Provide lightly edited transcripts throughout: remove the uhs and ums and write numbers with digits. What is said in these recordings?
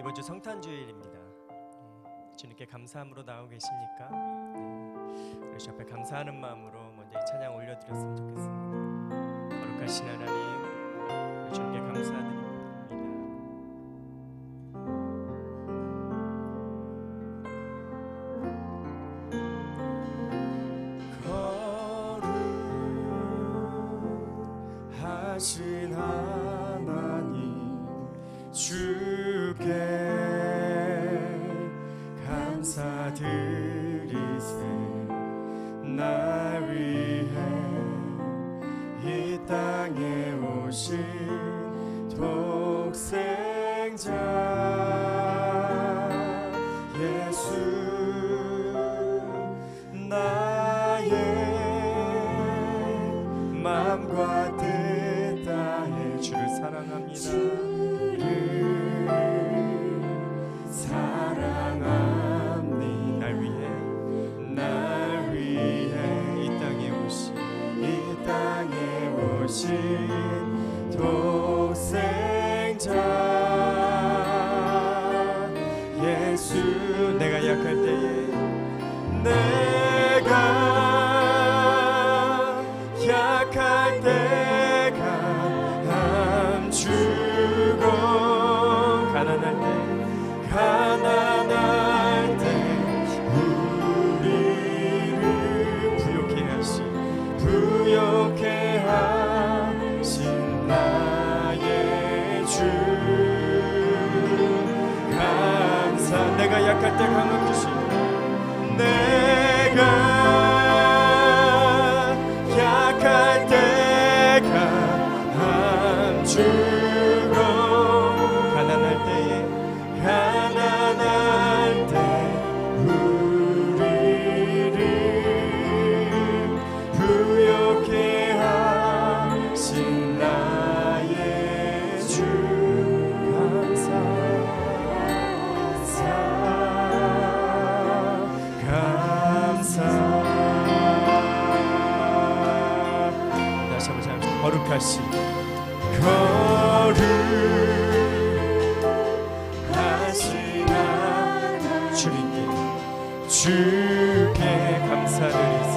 이번 주 성탄주일입니다. 주님께 감사함으로 나오고 계십니까? 우리 주 앞에 감사하는 마음으로 먼저 이 찬양 올려드렸으면 좋겠습니다. 거룩하신 하나님, 우리 주님께 감사드립니다. 거룩하신 하나님, 주께 감사드리세. 날 위해 이 땅에 오신 독생자 예수, 나의 마음과 뜻 다해 주를 사랑합니다. 날 위해 이 땅에 오신 독생자 예수, 내가 약할 때에 감추고 가난할 때 부욕해 하신 나의 주, 감사. 내가 약할 때 강함 주시고, 내가 약할 때 강함 주고 가난할 때에 부욕해 하신 나의 주, 감사. 다시 한번 잘 거룩하신 하나님, 주께 감사드리세.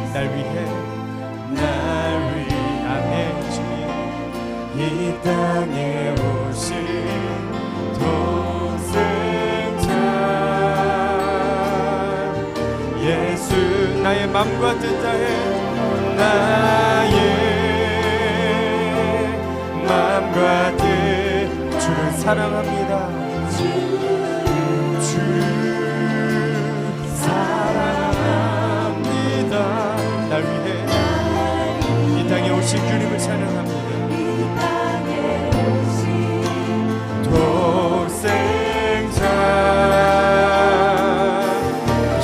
날 위해 아멘. 주님, 이 땅에 오신 독생자 예수, 나의 맘과 뜻 다해 주를 사랑합니다. 주 사랑합니다. 날 위해 이 땅에 오신 주님을 사랑합니다. 독생자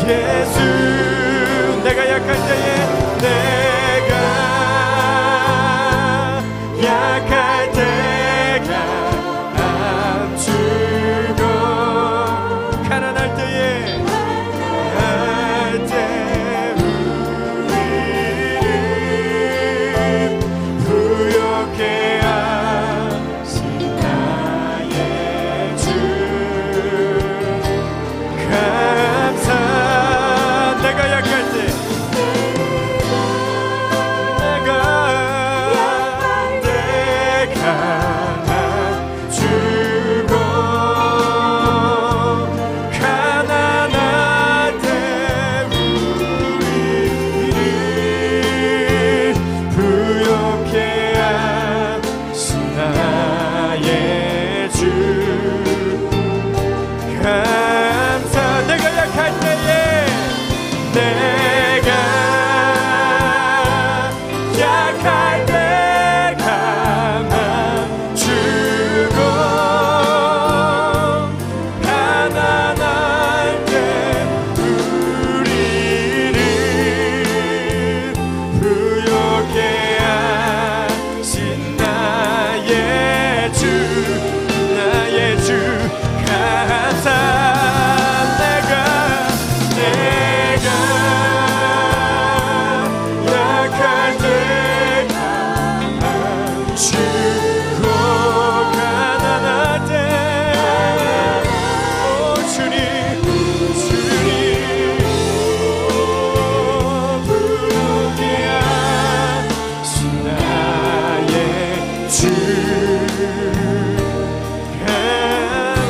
예수, 내가 약할 때에 감추고 가난할 때에 우리를 부욕해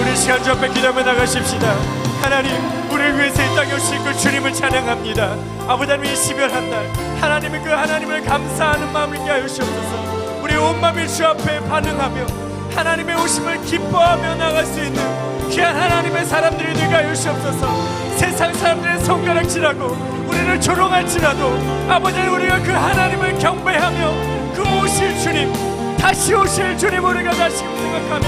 우리 시간 주 앞에 기도하며 나가십시다. 하나님, 우리를 위해서 이 땅에 오신 그 주님을 찬양합니다. 아버지 하나님, 이 시별한 날 하나님의 그 하나님을 감사하는 마음을 있게 하여 주옵소서. 우리 온 마음이 주 앞에 반응하며 하나님의 오심을 기뻐하며 나갈 수 있는 귀한 하나님의 사람들이 되게 하여 주옵소서. 세상 사람들의 손가락질하고 우리를 조롱할지라도 아버지, 우리가 그 하나님을 경배하며 그 오실 주님, 다시 오실 주님 우리가 다시금 생각하며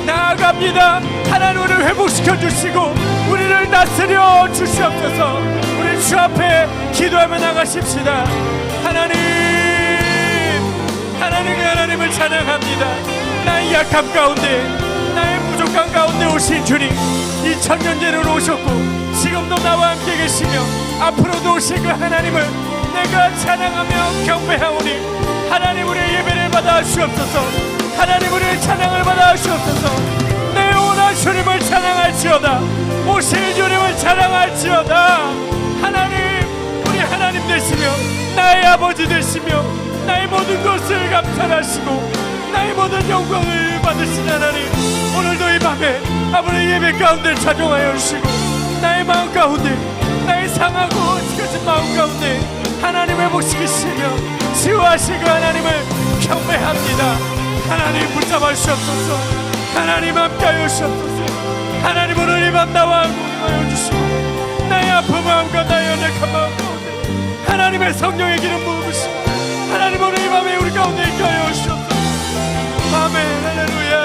나아갑니다. 하나님, 우리를 회복시켜 주시고 우리를 다스려 주시옵소서. 우리 주 앞에 기도하며 나가십시다. 하나님을 찬양합니다. 나의 약함 가운데, 나의 부족함 가운데 오신 주님, 2000년 전으로 오셨고 지금도 나와 함께 계시며 앞으로도 오실 그 하나님을 내가 찬양하며 경배하오니 하나님, 우리의 예배를 받아 주옵소서. 하나님, 우리의 찬양을 받아 주옵소서. 내 온한 주님을 찬양할지어다. 오실 주님을 찬양할지어다. 하나님, 우리 하나님 되시며 나의 아버지 되시며 나의 모든 것을 감찰하시고 나의 모든 영광을 받으신 하나님, 오늘도 이 밤에 아버지 예배 가운데 작용하여 주시고 나의 마음 가운데, 나의 상하고 지켜진 마음 가운데 하나님 회복시키시며 치유하시고 하나님을 경배합니다. 하나님, 붙잡아 주옵소서. 하나님, 함께하여 주옵소서. 하나님, 오늘 이 밤 나와 공유하여 주시고 나의 아픈 마음과 나의 연약한 마음 가운데 하나님의 성령의 기름 부으시고 하나님, 오늘 이 밤에 우리 가운데 있게 하여 주옵소서. 아멘. 할렐루야.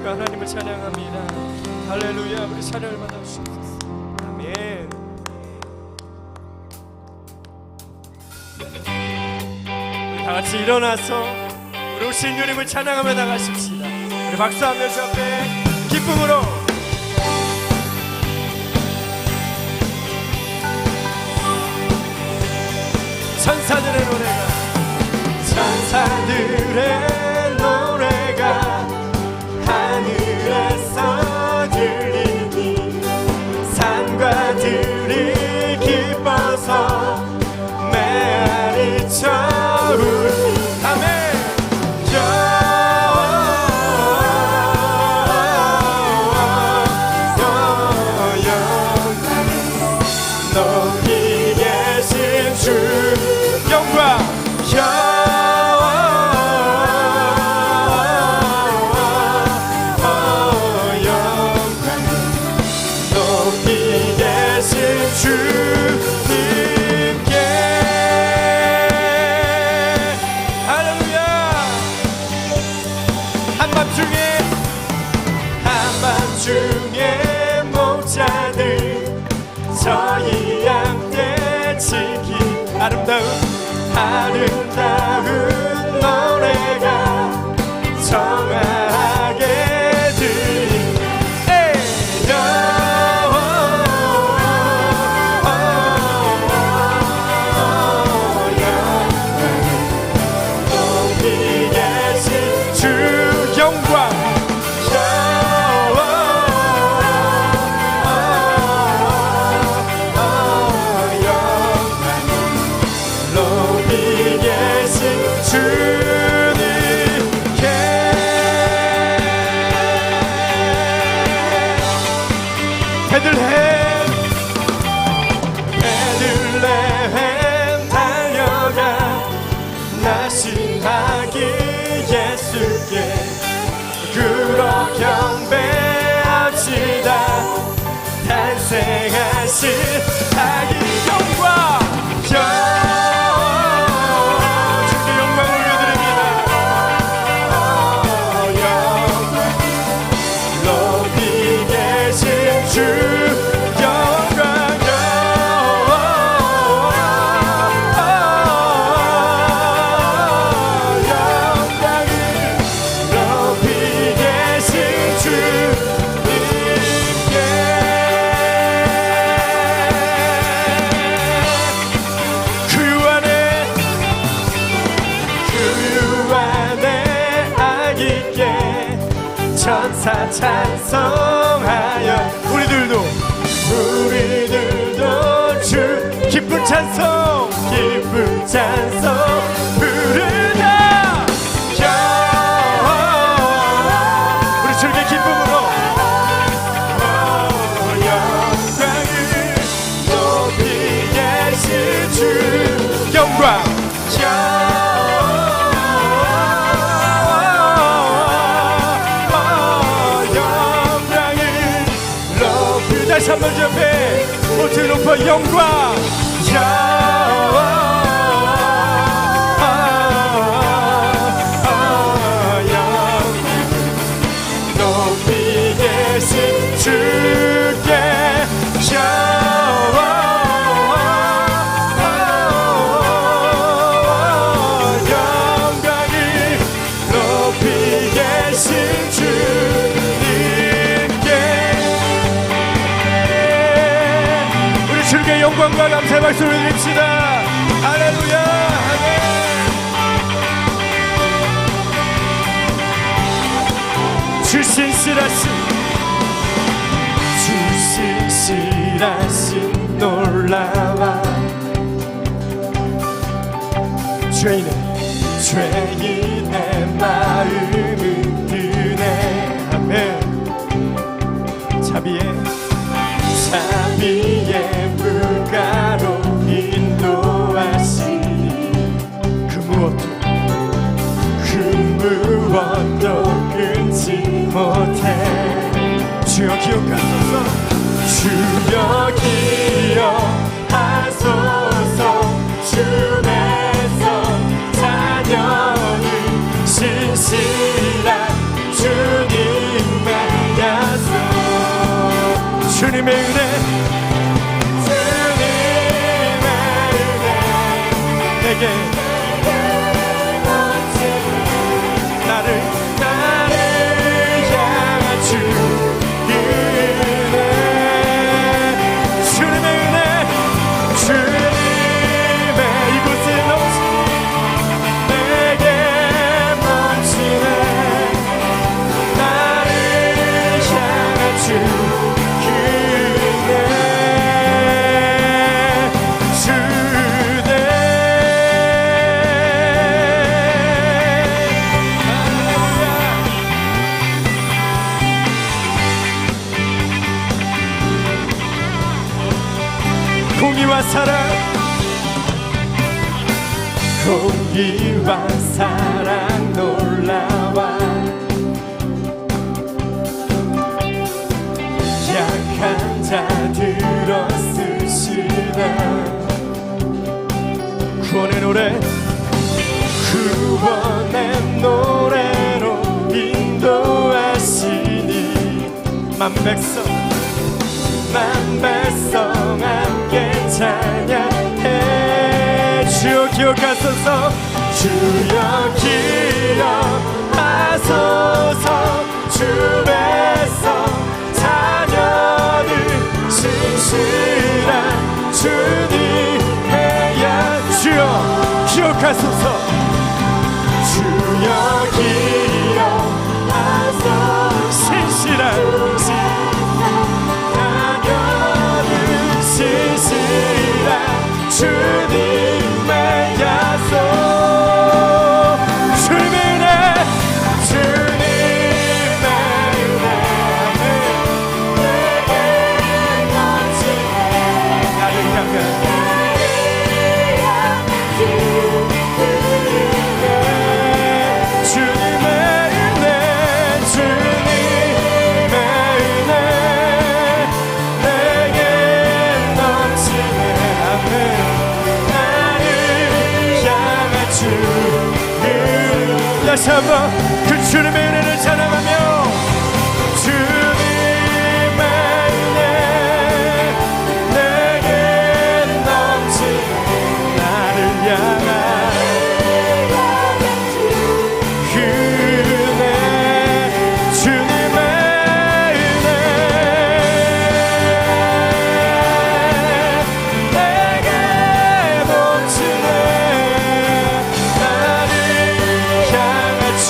하나님을 찬양합니다. 할렐루야. 우리 찬양을 받아 주시옵소서. 아멘. 우리 다 같이 일어나서 우리 오신 주님을 찬양하며 나가십시다. 우리 박수하며 주 앞에 기쁨으로 천사들의 노래가, 천사들의 노래가 하늘에서 들리니 산과 들이 기뻐서 메아리쳐 울리. 아멘. 높이 계신 주 영광, 대신 자기 영광 주께 영광을 올려드립니다. 높이 계신 주 영광 영광을 높이 계신 주님께 그 안에 아기께 천사 찬송하여 우리들도 주 기쁜 찬송 부르다 우리 주님의 기쁨으로 영광을 높이 계신 주 영광 영광을 높이 다시 한번 옆에 모두 높아 영광 높이 계신 주께 영광을 높이 계신 주님께 우리 주님께 영광과 감사의 박수를 드립시다. 할렐루야 아멘. 주 신실하신 놀라와 죄인의 마음을 드네 아멘. 자비의 불가로 인도하시니 그 무엇도 끊지 못해 주여 기억하소서 주여 기억하소서 주께서 자녀를 신실한 주님의 약속 주님의 은혜 내게 나를 향한 주님의 은혜 주님의 이곳에 내게 넘치네 나를 향한 공의와 사랑 놀라와 약한 자들어 쓰시나 구원의 노래로 인도하시니 만 백성 함께 찬양해 주여 기억하소서 주여 기억하소서 주께서 자녀를 신실한 주님의 약 주여 기억하소서 주여 기억하소서 신실한 신실한 주님의 약속 주님의 은혜 내게 넘치네 나를 향한 다시 한번 그 주님의 은혜를 찬양하며 주님의 은혜 내게 넘치네 나를 향한 그 은혜 주님의 은혜 내게 넘치네 나를 향한 주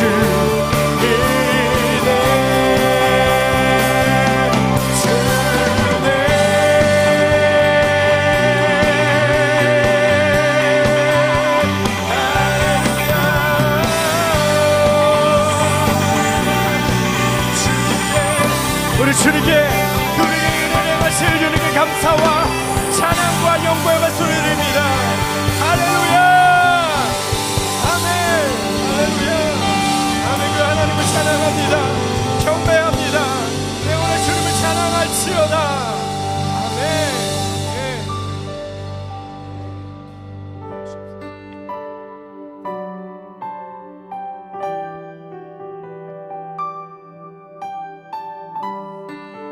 우리 주님께 우리에게 은혜하실 주님께 감사와 찬양과 영광의 말씀을 드립니다. 할렐루야 아멘 할렐루야 아멘 그 하나님을 찬양합니다. 경배합니다. 내 오늘 주님을 찬양할지어다. 아멘. 예.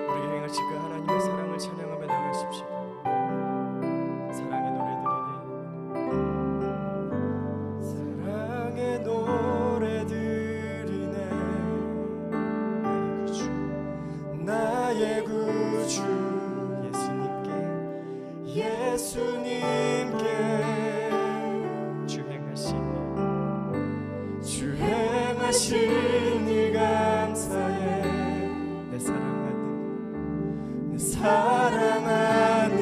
우리에게 행하신 그 하나님의 사랑을 찬양하며 나가십시오. 사랑의 노래들이네 사랑의 노래들이네 나의 구주 예수님께 주행하시니 감사해 내 사랑하는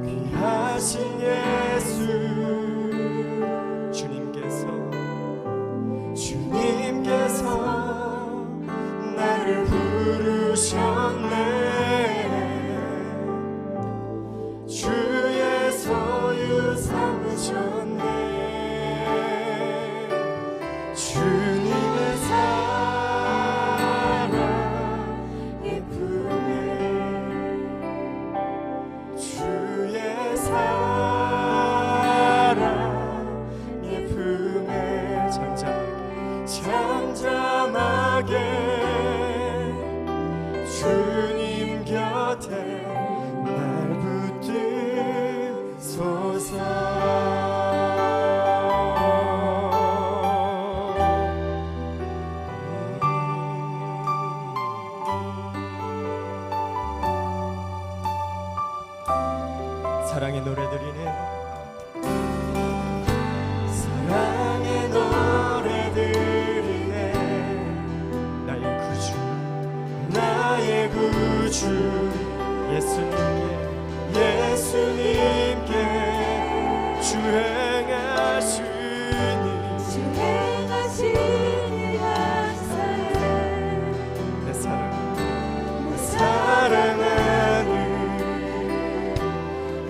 귀하신 예수 주님께서 나를 부르셨네 주의 소유 삼으셨네 주님의 사랑 예쁘네 주의 사랑 예쁘네 잠잠하게 주님 곁에 날 붙드소서 사랑의 노래들이네 사랑의 노래들이네 나의 구주 예수님께 주행하시니 감사해 내 사랑하는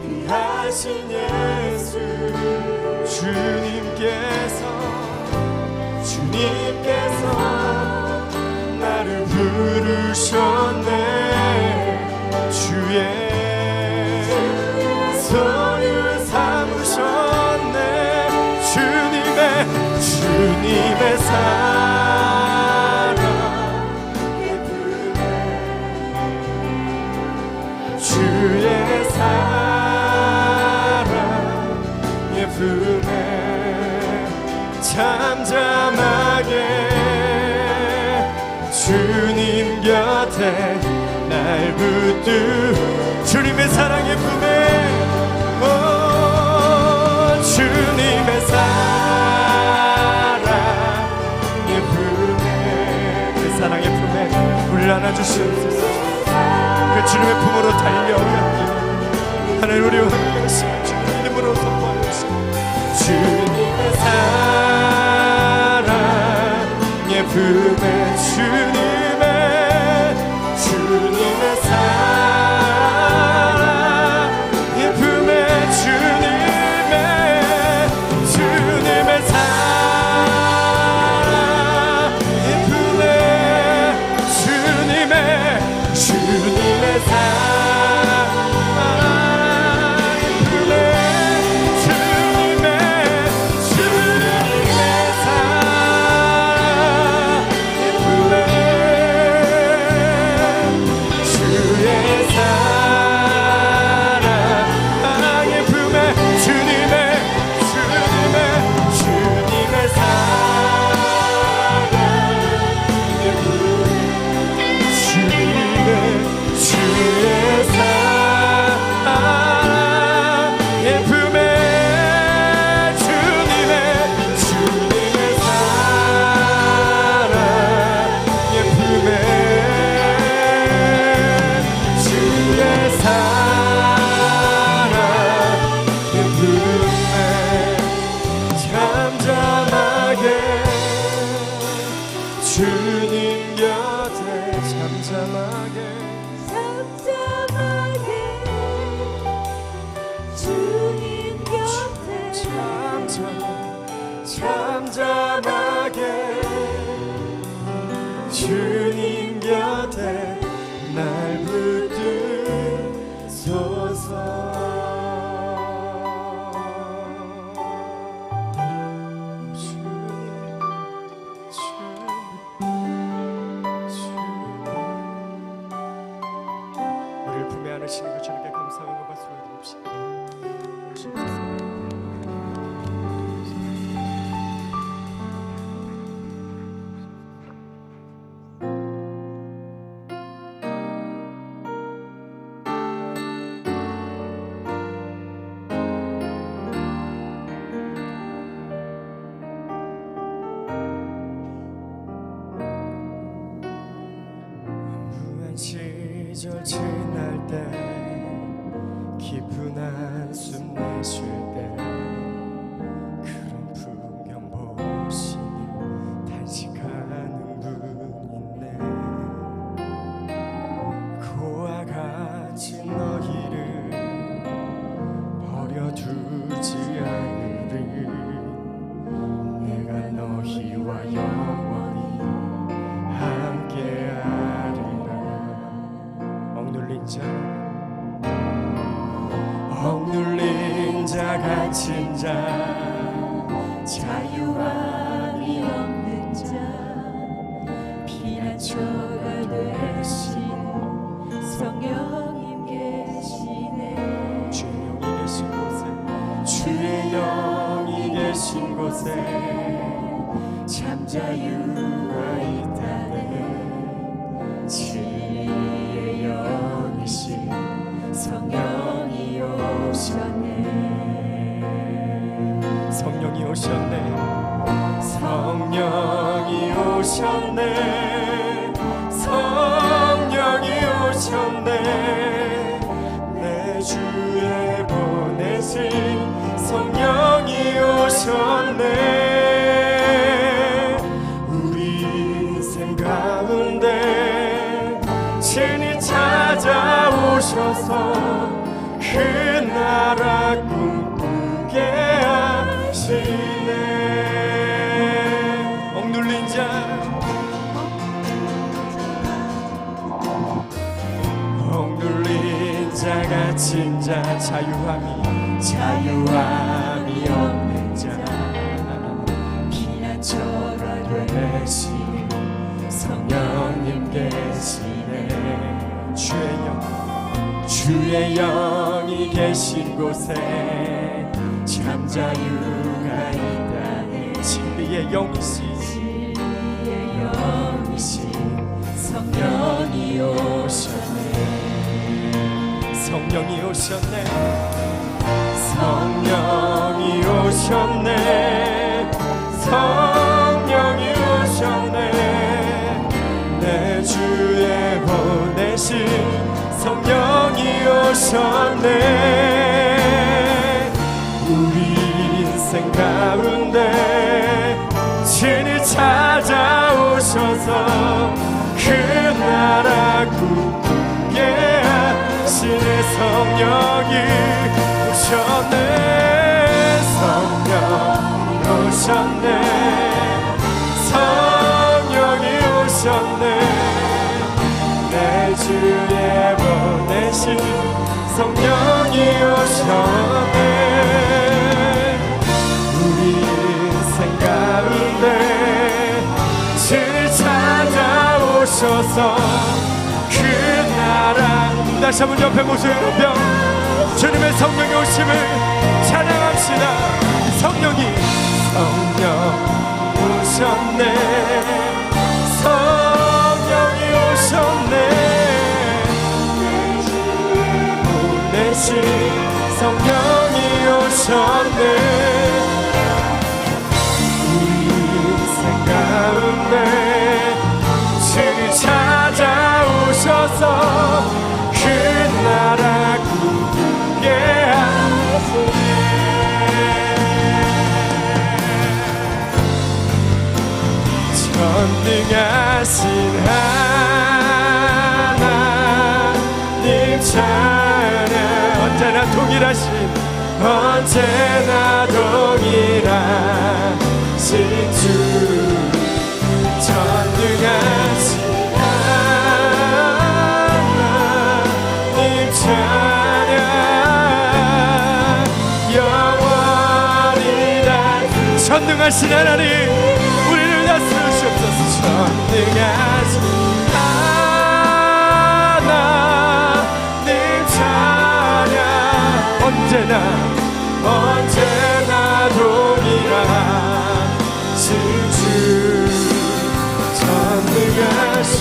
귀하신 예수 주님께서 나를 부르셨네 주의 소유 삼으셨네 주님의 사랑 예쁘네 주의 사랑 예쁘네 잠잠하게 주님 곁에 날 붙드 주님의 사랑 예쁘네 주님의 사랑 예쁘네 그 사랑 예쁘네 우리를 안아주시옵소서 그 주님의 품으로 달려가기 하나님 우리와 함께 하시며 주님의 이름으로 선포하옵시고 주님의 사랑 예쁘네 주님의 사랑 예쁘네 주님의 사랑 예쁘네 주님의 사랑 예쁘네 주님의 잠잠하게 주님 곁에 날 붙드소서. 우리를 품에 안으시는 것 주님께 감사하고 박수를 드립시다. 시절 지날 때 깊은 한숨 내쉴 때 그런 풍경 보시며 탄식하는 분 있네. 그와 같이 너희를 버려두지 않으리. 내가 너희와 영원히 함께하리라. 억눌린 자 갇힌 자 자유함이 없는 자 피난처가 되신 성령님 계시네. 주의 영이 계신 곳에 참 자유가 있다네. 진리의 영이신 성령이 오셨네. 성령이 오셨네. 성령이 오셨네. 성령이 오셨네. 내 주에 보내신 성령이 오셨네. 우리 인생 가운데 친히 찾아오셔서 그 나라 꿈꾸게 하시네. 억눌린 자 갇힌 자 자유함이 없는 자 피난처가 되신 성령님 계시네. 주의 영이 계신 곳에 참 자유가 있다네. 진리의 영이신 성령이 오셨네. 성령이 오셨네. 성령이 오셨네. 성령이 오셨네. 내 주에 보내신 성령이 오셨네. 우리 인생 가운데 친히 찾아오셔서 그 나라 꿈꾸게 하시네. 성령이 오셨네. 성령이 오셨네. 성령이 오셨네. 내 주에 보내신 성령이 오셨네. 우리 인생 가운데 친히 찾아오셔서 그 나라. 다시 한번 옆에 모습을 높여 주님의 성령이 오심을 찬양합시다. 성령 오셨네. 성령이 오셨네. 보내신 성령이 오셨네. 우리 인생 가운데 친히 찾아오셔서 그 나라 꿈꾸게 하시네. 전능하신 하나님 찬양. 언제나 동일하신 주 전능하신 하나님 찬양 영원히 전능하신 하나님 우리를 다스리시옵소서. 전능하신 하나님 찬양 언제나 동일하신 주 전능하신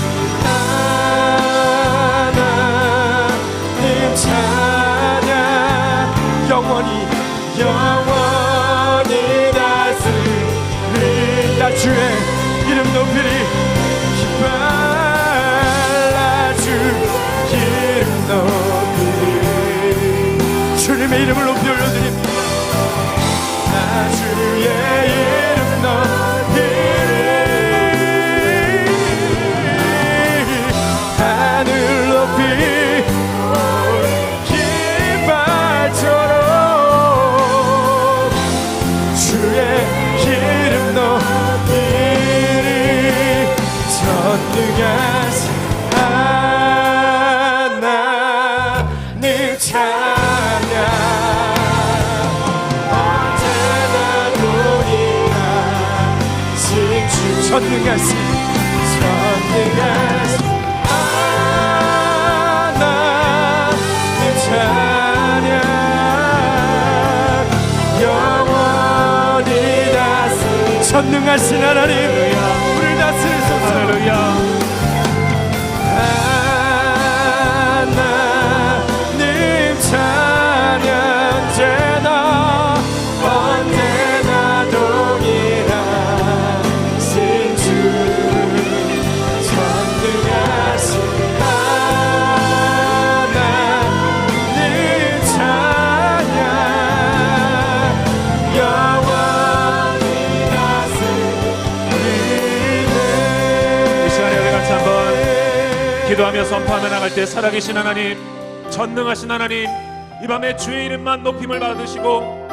하나님 찬양 영원히 다스리리 나 주의 이름 높이리 기발라 주 이름 높이리 주님의 이름을 높이 올려드립니다. 나 주의 이름 높이리 하늘 높이 깃발처럼 주의 이름 높이리 전능하신 하나님 찬양 전능하신 하나님 찬양 영원히 다스리 전능하신 하나님 우리를 다스리소서. 할렐루야. 하나님 찬양 언제나 동일하신 주 전능하신 하나님 찬양 영원히 다스리네. 이 시간에 우리 같이 한번 기도하며 선포하며 나갈 때 살아계신 하나님 전능하신 하나님 이 밤에 주의 이름만 높임을 받으시고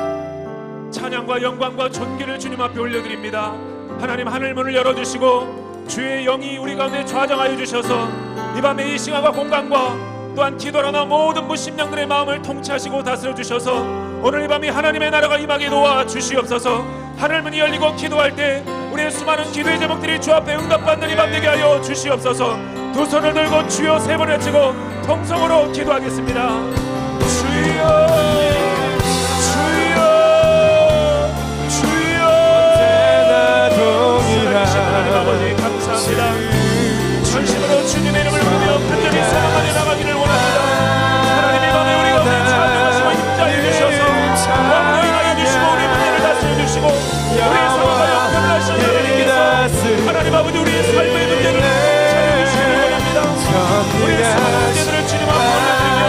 찬양과 영광과 존귀를 주님 앞에 올려드립니다. 하나님 하늘문을 열어주시고 주의 영이 우리 가운데 좌정하여 주셔서 이 밤에 이 시간과 공간과 또한 기도라나 모든 무심령들의 마음을 통치하시고 다스려 주셔서 오늘 이 밤이 하나님의 나라가 임하게 도와 주시옵소서. 하늘문이 열리고 기도할 때 우리의 수많은 기도의 제목들이 주 앞에 응답받는 이 밤 되게 하여 주시옵소서. 두 손을 들고 주여 세 번 외치고 통성으로 기도하겠습니다. 주여 하나님 아버지 감사합니다. 전심으로 주님의 이름을 부르며 간절히 사랑하며 나가기를 원합니다. 하나님 이 밤에 우리 가운데 찬양하시고 임자해 주셔서 왕으로 임하여 주시고 우리 문제를 다스려 주시고 우리의 상황과 형편을 하시는 하나님께서 하나님 아버지 우리의 삶의 문제를 찾아주시기를 원합니다. 우리의 수많은 문제들을 주님 앞에 올려드리며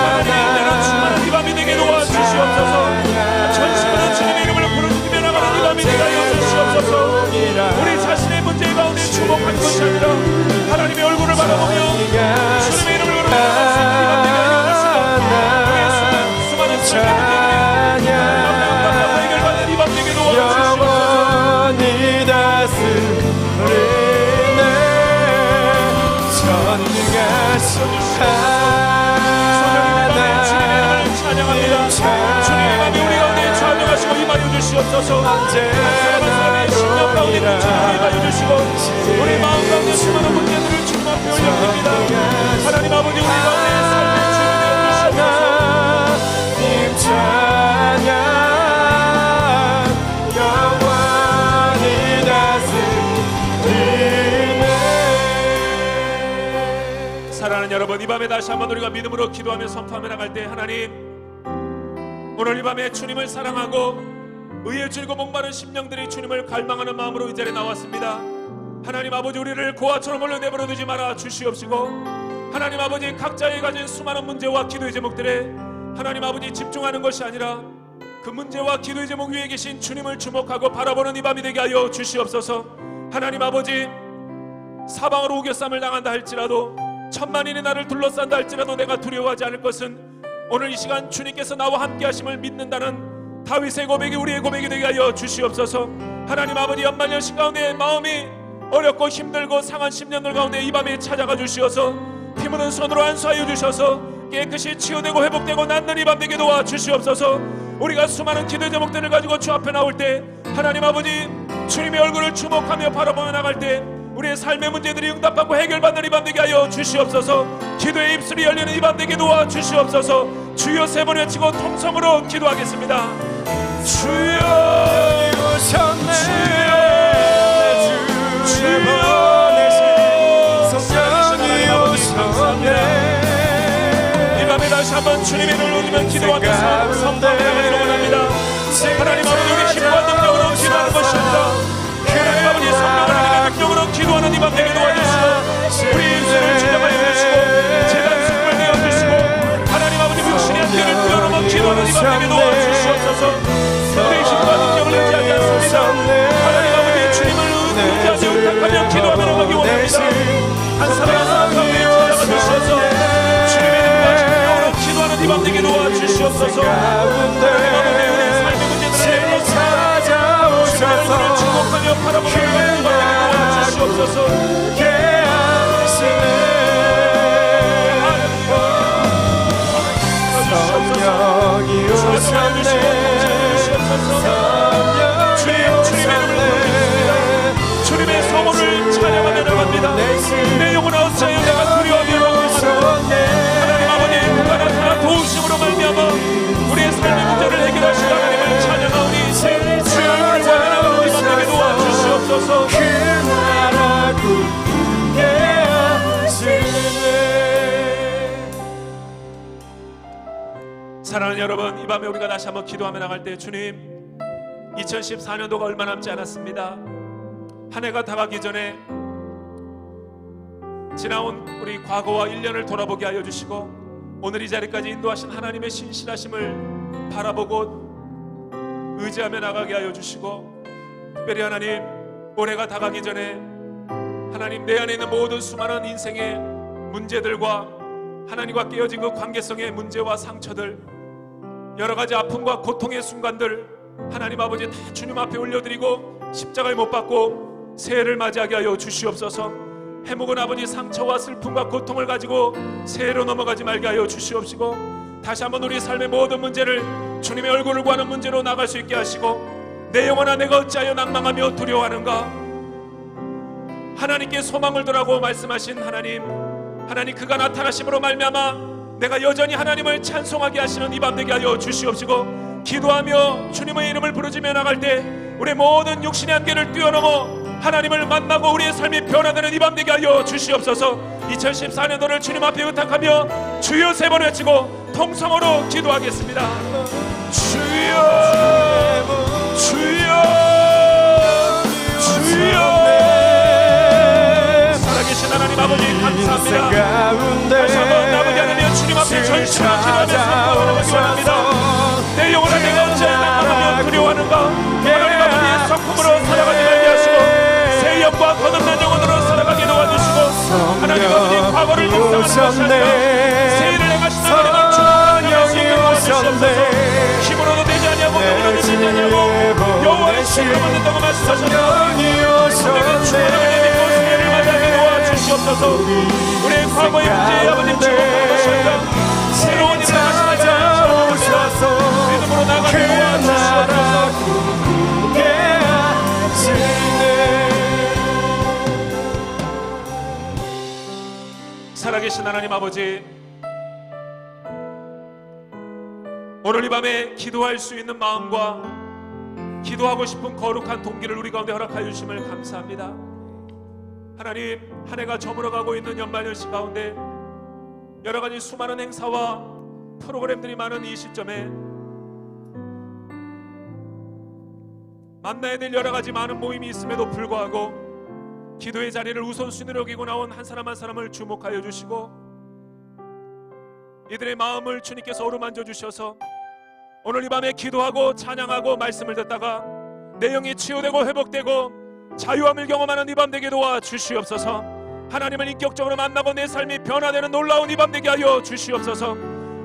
하나님 은혜로 충만한 이 밤이 되게 도와주시옵소서. 전심으로 주님의 이름을 부르짖으며 나가는 이 밤이 되게 하여 주시옵소서. 우리 자신의 문제 가운데 주목한 것이 아니라 하나님의 얼굴을 바라보며 주님의 이름을 부르며 우리의 수많은 삶의 문제들이 남남답답 해결받는 이 밤 되게 도와주시옵소서. 영원히 다스리네 전능하신 하나님 주님의 이름을 찬양합니다. 주님의 마음이 우리 가운데 찬양하시고 임하여 주시옵소서. 사람의 심령 가운데 주님을 임하여 주시고 우리 마음 가운데 수많은 문제들을 주님 앞에 올려드립니다. 하나님 아버지 우리 가운데 삶의 주님을 주시옵소서. 찬양 영원히 다스리네. 사랑하는 여러분 이 밤에 다시 한번 우리가 믿음으로 기도하며 선포하며 나갈 때 하나님 오늘 이 밤에 주님을 사랑하고 의에 줄고 목마른 심령들이 주님을 갈망하는 마음으로 이 자리에 나왔습니다. 하나님 아버지 우리를 고아처럼 올려 내버려 두지 말아 주시옵시고 하나님 아버지 각자의 가진 수많은 문제와 기도의 제목들에 하나님 아버지 집중하는 것이 아니라 그 문제와 기도의 제목 위에 계신 주님을 주목하고 바라보는 이 밤이 되게 하여 주시옵소서. 하나님 아버지 사방으로 우겨쌈을 당한다 할지라도 천만인이 나를 둘러싼다 할지라도 내가 두려워하지 않을 것은 오늘 이 시간 주님께서 나와 함께 하심을 믿는다는 다윗의 고백이 우리의 고백이 되게 하여 주시옵소서. 하나님 아버지 연말연시 가운데 마음이 어렵고 힘들고 상한 10년들 가운데 이 밤에 찾아가 주시어서 피 묻은 손으로 안수하여 주셔서 깨끗이 치유되고 회복되고 낫는 이 밤 되게 도와 주시옵소서. 우리가 수많은 기도 제목들을 가지고 주 앞에 나올 때 하나님 아버지 주님의 얼굴을 주목하며 바라보며 나갈 때 우리의 삶의 문제들이 응답받고 해결받는 이 밤 되게 하여 주시옵소서. 기도의 입술이 열리는 이 밤 되게 도와 주시옵소서. 주여 세 번 외치고 통성으로 기도하겠습니다. 주여 오셨네 성령이 오셨네. 이 밤에 다시 한번 주님의 이름을 올리며 기도하면서 성탄을 원합니다. 하나님 아버지 우리 힘과 능력으로 기도하는 것이 아니라 하나님 아버지 성령을 하나님의 능력으로 기도하는 이 밤 되게 도와주시고 우리 입술을 진정하여 주시고 재단 승을 내어 주시고 하나님 아버지 육신의 한계를 뛰어넘어 기도하는 이 밤 되게 도와주시옵소서. 우리 힘과 능력을 의지하지 않습니다. 하나님 아버지 주님을 의지하며 의탁하며 기도하며 나가기 원합니다. 한 사람 한 사람 가운데 찾아가 주셔서 주님의 능력과 능력으로 기도하는 이 밤 되게 도와주시옵소서. 하나님 아버지 우리 삶의 문제들을 찾아오셔서 주목하며 바라보는 이 밤 되게 도와주시옵소서. 성령이 오셨네. 주님의 이름을 부르짖습니다. 주님의 성호를 찬양하며 나갑니다. 내 영혼아 어찌하여 내가 두려워하며 원망하노. 하나님 아버지 누가 나타나 도우심으로 말미암아 우리의 삶의 문제를 해결하시는 하나님을 찬양하오니 주의 얼굴을 보며 나가는 이 밤 되게 도와주시옵소서. 그 나라 굳게 하시네. 사랑하는 여러분, 이 밤에 우리가 다시 한번 기도하며 나갈 때 주님 2014년도가 얼마 남지 않았습니다. 한 해가 다가기 전에 지나온 우리 과거와 1년을 돌아보게 하여 주시고 오늘 이 자리까지 인도하신 하나님의 신실하심을 바라보고 의지하며 나가게 하여 주시고 특별히 하나님 올해가 다가기 전에 하나님 내 안에 있는 모든 수많은 인생의 문제들과 하나님과 깨어진 그 관계성의 문제와 상처들 여러 가지 아픔과 고통의 순간들 하나님 아버지 다 주님 앞에 올려드리고 십자가에 못 박고 새해를 맞이하게 하여 주시옵소서. 해묵은 아버지 상처와 슬픔과 고통을 가지고 새해로 넘어가지 말게 하여 주시옵시고 다시 한번 우리 삶의 모든 문제를 주님의 얼굴을 구하는 문제로 나갈 수 있게 하시고 내 영혼아 내가 어찌하여 낭망하며 두려워하는가. 하나님께 소망을 두라고 말씀하신 하나님 그가 나타나심으로 말미암아 내가 여전히 하나님을 찬송하게 하시는 이 밤 되게 하여 주시옵시고 기도하며 주님의 이름을 부르짖며 나갈 때 우리의 모든 육신의 한계를 뛰어넘어 하나님을 만나고 우리의 삶이 변화되는 이 밤 되게 하여 주시옵소서. 2014년도를 주님 앞에 의탁하며 주여 세 번 외치고 통성으로 기도하겠습니다. 주여 주여 주여. 살아계신 하나님 아버지 감사합니다. 다시 한번 아버지 하나님 주님 앞에 전심으로 기도하면서 원합니다. 내 영혼아 내가 언제 낭망하며 두려워하는가. 하나님 아버지의 성품으로 살아가지 말게 하시고 새 영과 거듭난 영혼으로 살아가게 도와주시고 하나님 아버지 과거를 묵상하는 것이 아니라 새해를 행하신 하나님을 주목하는 수 있게 도와주시옵소서. 힘으로도 되지 아니하고 능으로도 되지 아니하고 여호와의 신으로 만든다고 말씀하셨습니다. 내가 주님을 믿고 새해를 맞이하게 도와주시옵소서. 우리의 과거의 문제에 아버지 주목하는 것이 아니라 새로운 일을 하시는 하나님 믿음으로 나가게 도와주시옵소서. 살아계신 하나님 아버지 오늘 이 밤에 기도할 수 있는 마음과 기도하고 싶은 거룩한 동기를 우리 가운데 허락하여 주심을 감사합니다. 하나님 한 해가 저물어가고 있는 연말연시 가운데 여러 가지 수많은 행사와 프로그램들이 많은 이 시점에 만나야 될 여러 가지 많은 모임이 있음에도 불구하고 기도의 자리를 우선순위로 여기고 나온 한 사람 한 사람을 주목하여 주시고 이들의 마음을 주님께서 어루만져 주셔서 오늘 이 밤에 기도하고 찬양하고 말씀을 듣다가 내 영이 치유되고 회복되고 자유함을 경험하는 이 밤 되게 도와 주시옵소서. 하나님을 인격적으로 만나고 내 삶이 변화되는 놀라운 이 밤 되게 하여 주시옵소서.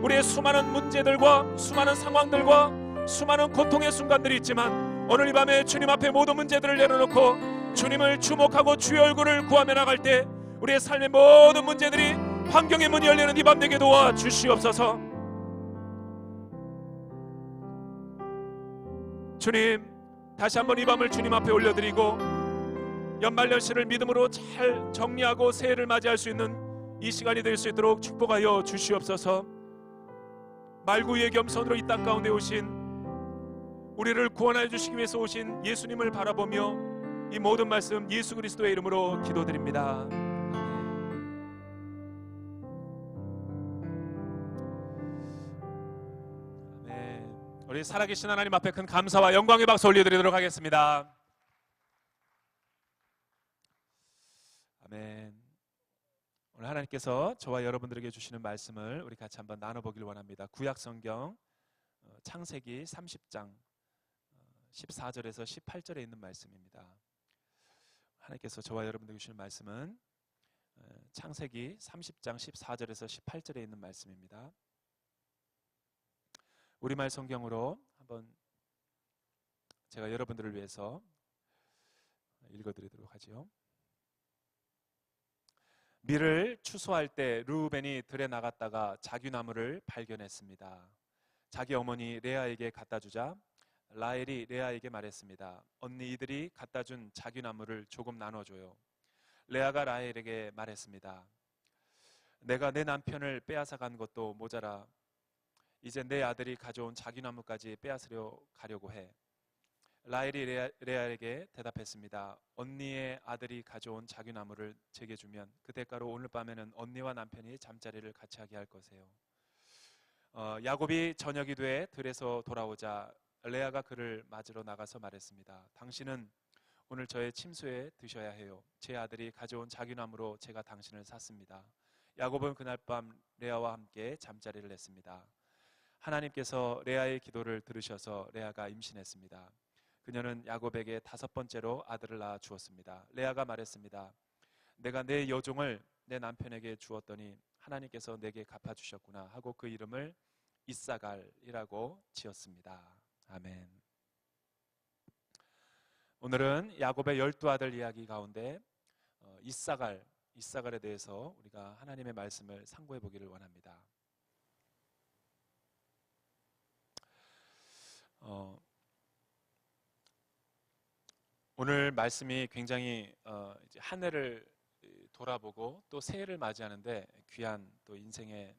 우리의 수많은 문제들과 수많은 상황들과 수많은 고통의 순간들이 있지만 오늘 이 밤에 주님 앞에 모든 문제들을 내려놓고 주님을 주목하고 주의 얼굴을 구하며 나갈 때 우리의 삶의 모든 문제들이 환경의 문이 열리는 이 밤 되게 도와 주시옵소서. 주님, 다시 한번 이 밤을 주님 앞에 올려드리고 연말연시를 믿음으로 잘 정리하고 새해를 맞이할 수 있는 이 시간이 될 수 있도록 축복하여 주시옵소서. 말구의 겸손으로 이 땅 가운데 오신 우리를 구원하여 주시기 위해서 오신 예수님을 바라보며 이 모든 말씀 예수 그리스도의 이름으로 기도드립니다. 아멘. 우리 살아계신 하나님 앞에 큰 감사와 영광의 박수 올려드리도록 하겠습니다. 아멘. 오늘 하나님께서 저와 여러분들에게 주시는 말씀을 우리 같이 한번 나눠보길 원합니다. 구약성경 창세기 30장 14절에서 18절에 있는 말씀입니다. 하나님께서 저와 여러분들에게 주시는 말씀은 창세기 30장 14절에서 18절에 있는 말씀입니다. 우리말 성경으로 한번 제가 여러분들을 위해서 읽어드리도록 하죠. 밀을 추수할 때 르우벤이 들에 나갔다가 자귀나무를 발견했습니다. 자기 어머니 레아에게 갖다 주자 라헬이 레아에게 말했습니다. 언니 이들이 갖다 준 자귀나무를 조금 나눠줘요. 레아가 라헬에게 말했습니다. 내가 내 남편을 빼앗아 간 것도 모자라 이제 내 아들이 가져온 자귀나무까지 빼앗으려 가려고 해. 라헬이 레아에게 대답했습니다. 언니의 아들이 가져온 자귀나무를 제게 주면 그 대가로 오늘 밤에는 언니와 남편이 잠자리를 같이 하게 할 것이에요. 야곱이 저녁이 돼 들에서 돌아오자 레아가 그를 맞으러 나가서 말했습니다. 당신은 오늘 저의 침소에 드셔야 해요. 제 아들이 가져온 자귀나무로 제가 당신을 샀습니다. 야곱은 그날 밤 레아와 함께 잠자리를 했습니다. 하나님께서 레아의 기도를 들으셔서 레아가 임신했습니다. 그녀는 야곱에게 5번째로 아들을 낳아 주었습니다. 레아가 말했습니다. 내가 내 여종을 내 남편에게 주었더니 하나님께서 내게 갚아주셨구나 하고 그 이름을 이사갈이라고 지었습니다. 아멘. 오늘은 야곱의 12아들 이야기 가운데 이사갈에 대해서 우리가 하나님의 말씀을 상고해 보기를 원합니다. 오늘 말씀이 굉장히 이제 한 해를 돌아보고 또 새해를 맞이하는데 귀한 또 인생의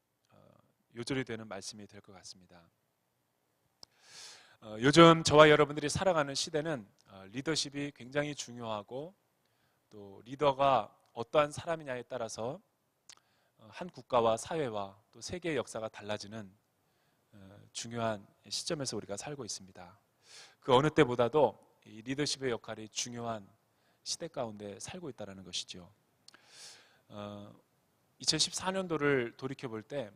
요절이 되는 말씀이 될 것 같습니다. 요즘 저와 여러분들이 살아가는 시대는 리더십이 굉장히 중요하고 또 리더가 어떠한 사람이냐에 따라서 한 국가와 사회와 또 세계의 역사가 달라지는 중요한 시점에서 우리가 살고 있습니다. 그 어느 때보다도 이 리더십의 역할이 중요한 시대 가운데 살고 있다는 것이죠. 2014년도를 돌이켜볼 때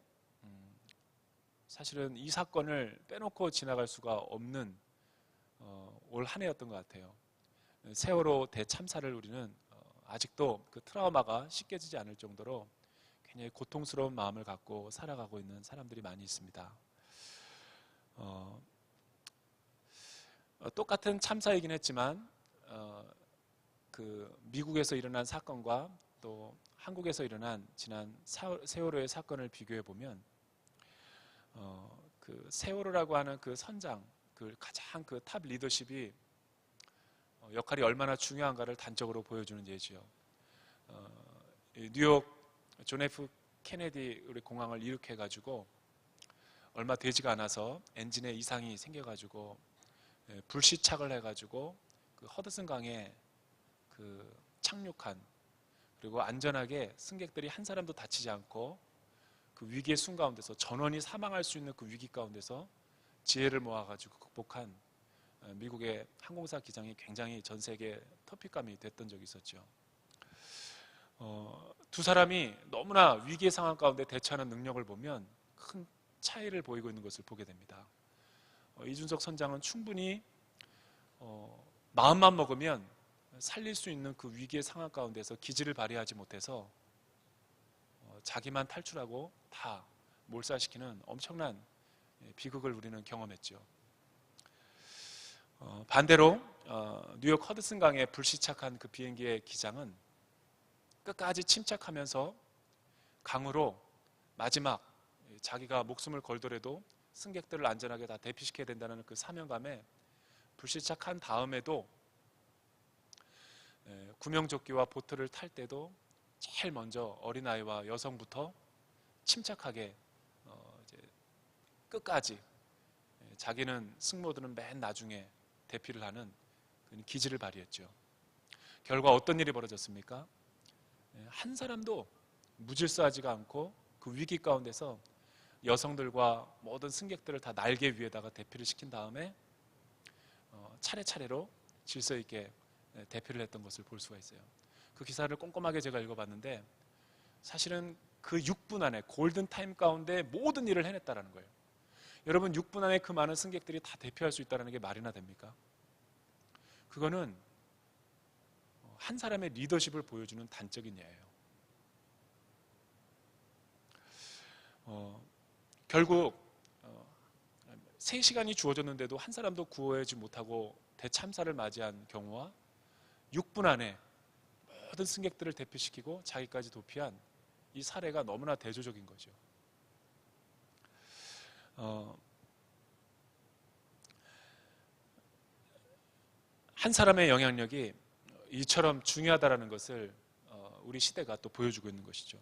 사실은 이 사건을 빼놓고 지나갈 수가 없는 올 한 해였던 것 같아요. 세월호 대참사를 우리는 아직도 그 트라우마가 씻겨지지 않을 정도로 굉장히 고통스러운 마음을 갖고 살아가고 있는 사람들이 많이 있습니다. 똑같은 참사이긴 했지만 그 미국에서 일어난 사건과 또 한국에서 일어난 지난 세월호의 사건을 비교해 보면 그 세월호라고 하는 그 선장, 그 가장 그 탑 리더십이 역할이 얼마나 중요한가를 단적으로 보여주는 예지요. 뉴욕 존 F 케네디 우리 공항을 이륙해가지고 얼마 되지가 않아서 엔진에 이상이 생겨가지고 불시착을 해가지고 그 허드슨 강에 그 착륙한 그리고 안전하게 승객들이 한 사람도 다치지 않고 그 위기의 순 가운데서 전원이 사망할 수 있는 그 위기 가운데서 지혜를 모아가지고 극복한 미국의 항공사 기장이 굉장히 전 세계 토픽감이 됐던 적이 있었죠. 두 사람이 너무나 위기의 상황 가운데 대처하는 능력을 보면 큰 차이를 보이고 있는 것을 보게 됩니다. 이준석 선장은 충분히 마음만 먹으면 살릴 수 있는 그 위기의 상황 가운데서 기지를 발휘하지 못해서 자기만 탈출하고 다 몰살시키는 엄청난 비극을 우리는 경험했죠. 반대로 뉴욕 허드슨 강에 불시착한 그 비행기의 기장은 끝까지 침착하면서 강으로 마지막 자기가 목숨을 걸더라도 승객들을 안전하게 다 대피시켜야 된다는 그 사명감에 불시착한 다음에도 구명조끼와 보트를 탈 때도 제일 먼저 어린아이와 여성부터 침착하게 이제 끝까지 자기는 승무원들은 맨 나중에 대피를 하는 기지를 발휘했죠. 결과 어떤 일이 벌어졌습니까? 한 사람도 무질서하지가 않고 그 위기 가운데서 여성들과 모든 승객들을 다 날개 위에다가 대피를 시킨 다음에 차례차례로 질서 있게 대피를 했던 것을 볼 수가 있어요. 그 기사를 꼼꼼하게 제가 읽어봤는데 사실은 그 6분 안에 골든타임 가운데 모든 일을 해냈다는 거예요. 여러분 6분 안에 그 많은 승객들이 다 대피할 수 있다는 게 말이나 됩니까? 그거는 한 사람의 리더십을 보여주는 단적인 예예요. 결국 3시간이 주어졌는데도 한 사람도 구호하지 못하고 대참사를 맞이한 경우와 6분 안에 모든 승객들을 대피시키고 자기까지 도피한 이 사례가 너무나 대조적인 거죠. 한 사람의 영향력이 이처럼 중요하다는 것을 우리 시대가 또 보여주고 있는 것이죠.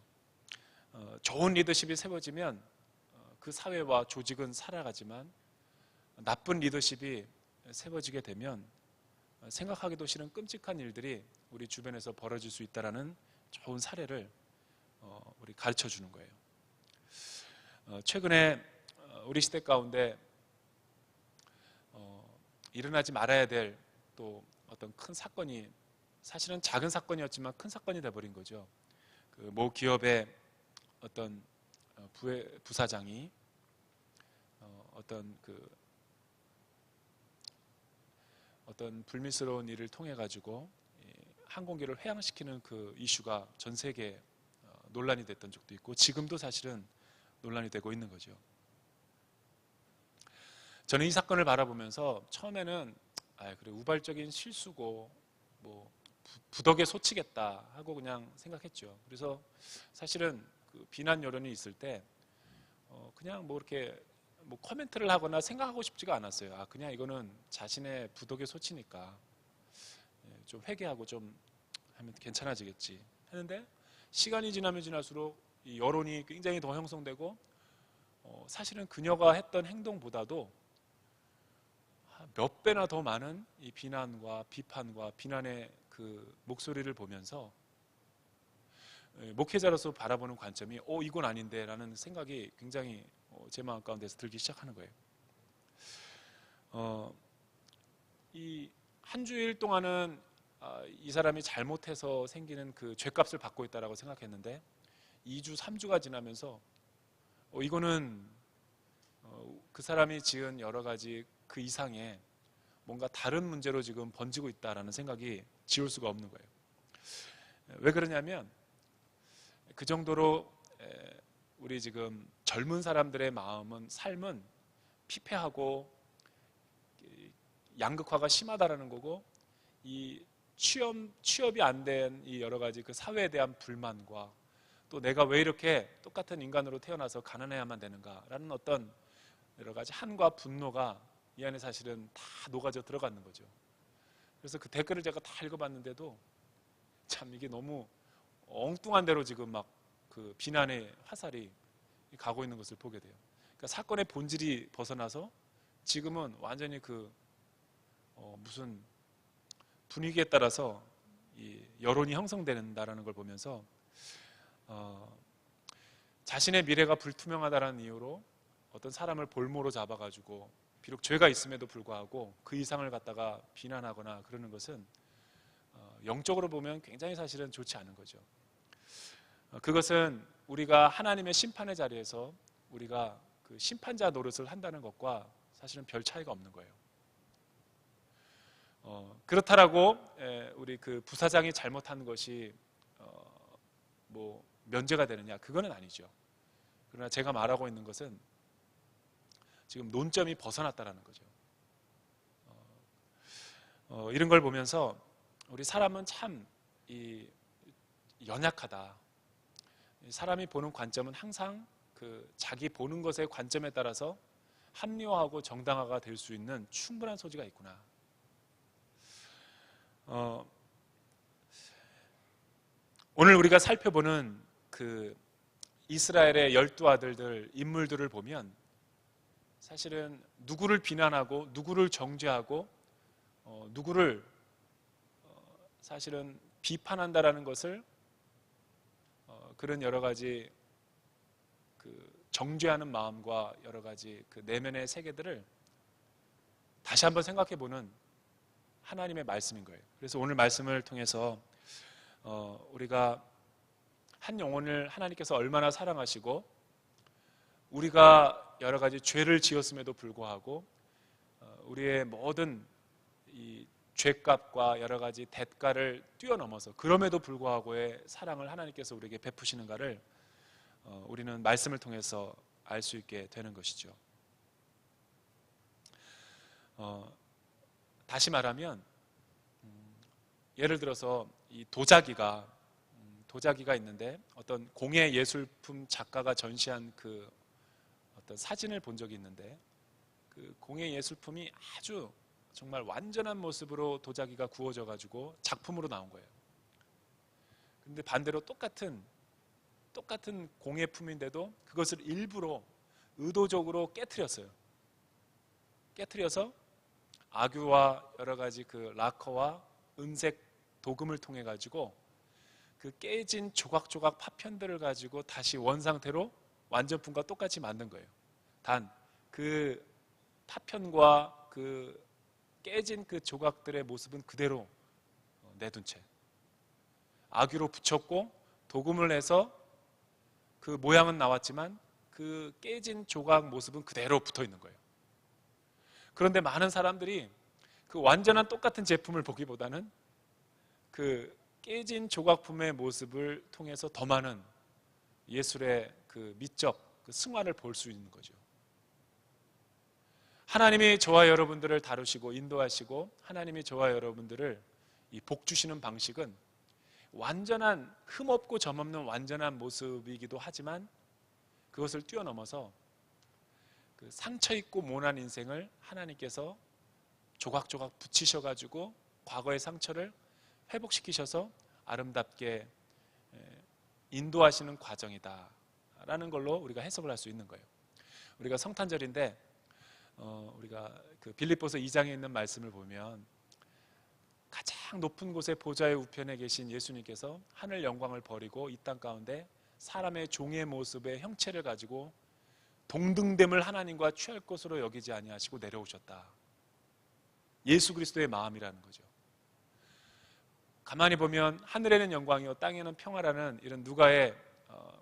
좋은 리더십이 세워지면 그 사회와 조직은 살아가지만 나쁜 리더십이 세워지게 되면 생각하기도 싫은 끔찍한 일들이 우리 주변에서 벌어질 수 있다는 좋은 사례를 우리 가르쳐 주는 거예요. 최근에 우리 시대 가운데 일어나지 말아야 될 또 어떤 큰 사건이 사실은 작은 사건이었지만 큰 사건이 돼버린 거죠. 그 모 기업의 어떤 부사장이 어떤 불미스러운 일을 통해 가지고 항공기를 회항시키는 그 이슈가 전 세계에 논란이 됐던 적도 있고 지금도 사실은 논란이 되고 있는 거죠. 저는 이 사건을 바라보면서 처음에는 그래 우발적인 실수고 뭐 부덕에 소치겠다 하고 그냥 생각했죠. 그래서 사실은 그 비난 여론이 있을 때 그냥 뭐 이렇게 뭐 코멘트를 하거나 생각하고 싶지가 않았어요. 그냥 이거는 자신의 부덕에 소치니까 좀 회개하고 좀 하면 괜찮아지겠지 했는데 시간이 지나면 지날수록 이 여론이 굉장히 더 형성되고 사실은 그녀가 했던 행동보다도 몇 배나 더 많은 이 비난과 비판과 비난의 그 목소리를 보면서 목회자로서 바라보는 관점이 이건 아닌데 라는 생각이 굉장히 제 마음 가운데서 들기 시작하는 거예요. 이 한 주일 동안은 이 사람이 잘못해서 생기는 그 죄값을 받고 있다라고 생각했는데 2주, 3주가 지나면서 이거는 그 사람이 지은 여러 가지 그 이상의 뭔가 다른 문제로 지금 번지고 있다라는 생각이 지울 수가 없는 거예요. 왜 그러냐면 그 정도로 우리 지금 젊은 사람들의 삶은 피폐하고 양극화가 심하다라는 거고 이 취업이 안 된 이 여러 가지 그 사회에 대한 불만과 또 내가 왜 이렇게 똑같은 인간으로 태어나서 가난해야만 되는가라는 어떤 여러 가지 한과 분노가 이 안에 사실은 다 녹아져 들어가는 거죠. 그래서 그 댓글을 제가 다 읽어봤는데도 참 이게 너무 엉뚱한 대로 지금 막 그 비난의 화살이 가고 있는 것을 보게 돼요. 그러니까 사건의 본질이 벗어나서 지금은 완전히 그 무슨 분위기에 따라서 이 여론이 형성된다라는 걸 보면서 자신의 미래가 불투명하다는 이유로 어떤 사람을 볼모로 잡아가지고 비록 죄가 있음에도 불구하고 그 이상을 갖다가 비난하거나 그러는 것은 영적으로 보면 굉장히 사실은 좋지 않은 거죠. 그것은 우리가 하나님의 심판의 자리에서 우리가 그 심판자 노릇을 한다는 것과 사실은 별 차이가 없는 거예요. 그렇다라고 우리 그 부사장이 잘못한 것이 뭐 면제가 되느냐, 그거는 아니죠. 그러나 제가 말하고 있는 것은 지금 논점이 벗어났다라는 거죠. 이런 걸 보면서 우리 사람은 참 연약하다. 사람이 보는 관점은 항상 그 자기 보는 것의 관점에 따라서 합리화하고 정당화가 될 수 있는 충분한 소지가 있구나. 오늘 우리가 살펴보는 그 이스라엘의 12아들들 인물들을 보면 사실은 누구를 비난하고 누구를 정죄하고 누구를 사실은 비판한다라는 것을 그런 여러 가지 그 정죄하는 마음과 여러 가지 그 내면의 세계들을 다시 한번 생각해 보는 하나님의 말씀인 거예요. 그래서 오늘 말씀을 통해서 우리가 한 영혼을 하나님께서 얼마나 사랑하시고 우리가 여러 가지 죄를 지었음에도 불구하고 우리의 모든 이 죄값과 여러 가지 대가를 뛰어넘어서 그럼에도 불구하고의 사랑을 하나님께서 우리에게 베푸시는가를 우리는 말씀을 통해서 알 수 있게 되는 것이죠. 다시 말하면 예를 들어서 이 도자기가 있는데 어떤 공예 예술품 작가가 전시한 그 어떤 사진을 본 적이 있는데 그 공예 예술품이 아주 정말 완전한 모습으로 도자기가 구워져 가지고 작품으로 나온 거예요. 그런데 반대로 똑같은 공예품인데도 그것을 일부러 의도적으로 깨트렸어요. 깨트려서 아규와 여러 가지 그 라커와 은색 도금을 통해 가지고 그 깨진 조각조각 파편들을 가지고 다시 원상태로 완전품과 똑같이 만든 거예요. 단 그 파편과 그 깨진 그 조각들의 모습은 그대로 내둔 채 아규로 붙였고 도금을 해서 그 모양은 나왔지만 그 깨진 조각 모습은 그대로 붙어 있는 거예요. 그런데 많은 사람들이 그 완전한 똑같은 제품을 보기보다는 그 깨진 조각품의 모습을 통해서 더 많은 예술의 그 미적, 그 승화를 볼 수 있는 거죠. 하나님이 저와 여러분들을 다루시고 인도하시고 하나님이 저와 여러분들을 이 복 주시는 방식은 완전한 흠없고 점없는 완전한 모습이기도 하지만 그것을 뛰어넘어서 그 상처 있고 모난 인생을 하나님께서 조각조각 붙이셔가지고 과거의 상처를 회복시키셔서 아름답게 인도하시는 과정이다라는 걸로 우리가 해석을 할 수 있는 거예요. 우리가 성탄절인데 우리가 그 빌립보서 2장에 있는 말씀을 보면 가장 높은 곳에 보좌의 우편에 계신 예수님께서 하늘 영광을 버리고 이 땅 가운데 사람의 종의 모습의 형체를 가지고 동등됨을 하나님과 취할 것으로 여기지 아니하시고 내려오셨다. 예수 그리스도의 마음이라는 거죠. 가만히 보면 하늘에는 영광이요 땅에는 평화라는 이런 누가의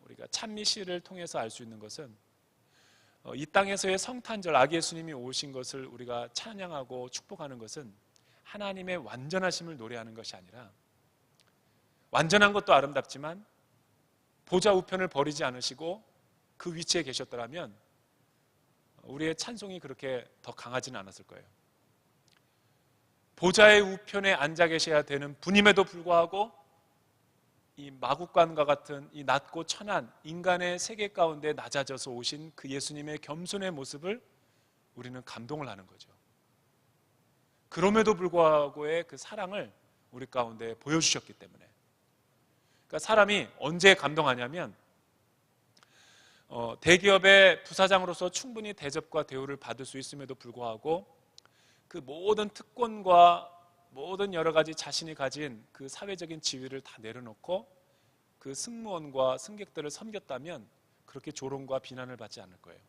우리가 찬미시를 통해서 알 수 있는 것은 이 땅에서의 성탄절 아기 예수님이 오신 것을 우리가 찬양하고 축복하는 것은 하나님의 완전하심을 노래하는 것이 아니라 완전한 것도 아름답지만 보좌 우편을 버리지 않으시고 그 위치에 계셨더라면 우리의 찬송이 그렇게 더 강하지는 않았을 거예요. 보좌의 우편에 앉아 계셔야 되는 분임에도 불구하고 이 마국간과 같은 이 낮고 천한 인간의 세계 가운데 낮아져서 오신 그 예수님의 겸손의 모습을 우리는 감동을 하는 거죠. 그럼에도 불구하고의 그 사랑을 우리 가운데 보여주셨기 때문에. 그러니까 사람이 언제 감동하냐면 대기업의 부사장으로서 충분히 대접과 대우를 받을 수 있음에도 불구하고 그 모든 특권과 모든 여러 가지 자신이 가진 그 사회적인 지위를 다 내려놓고 그 승무원과 승객들을 섬겼다면 그렇게 조롱과 비난을 받지 않을 거예요.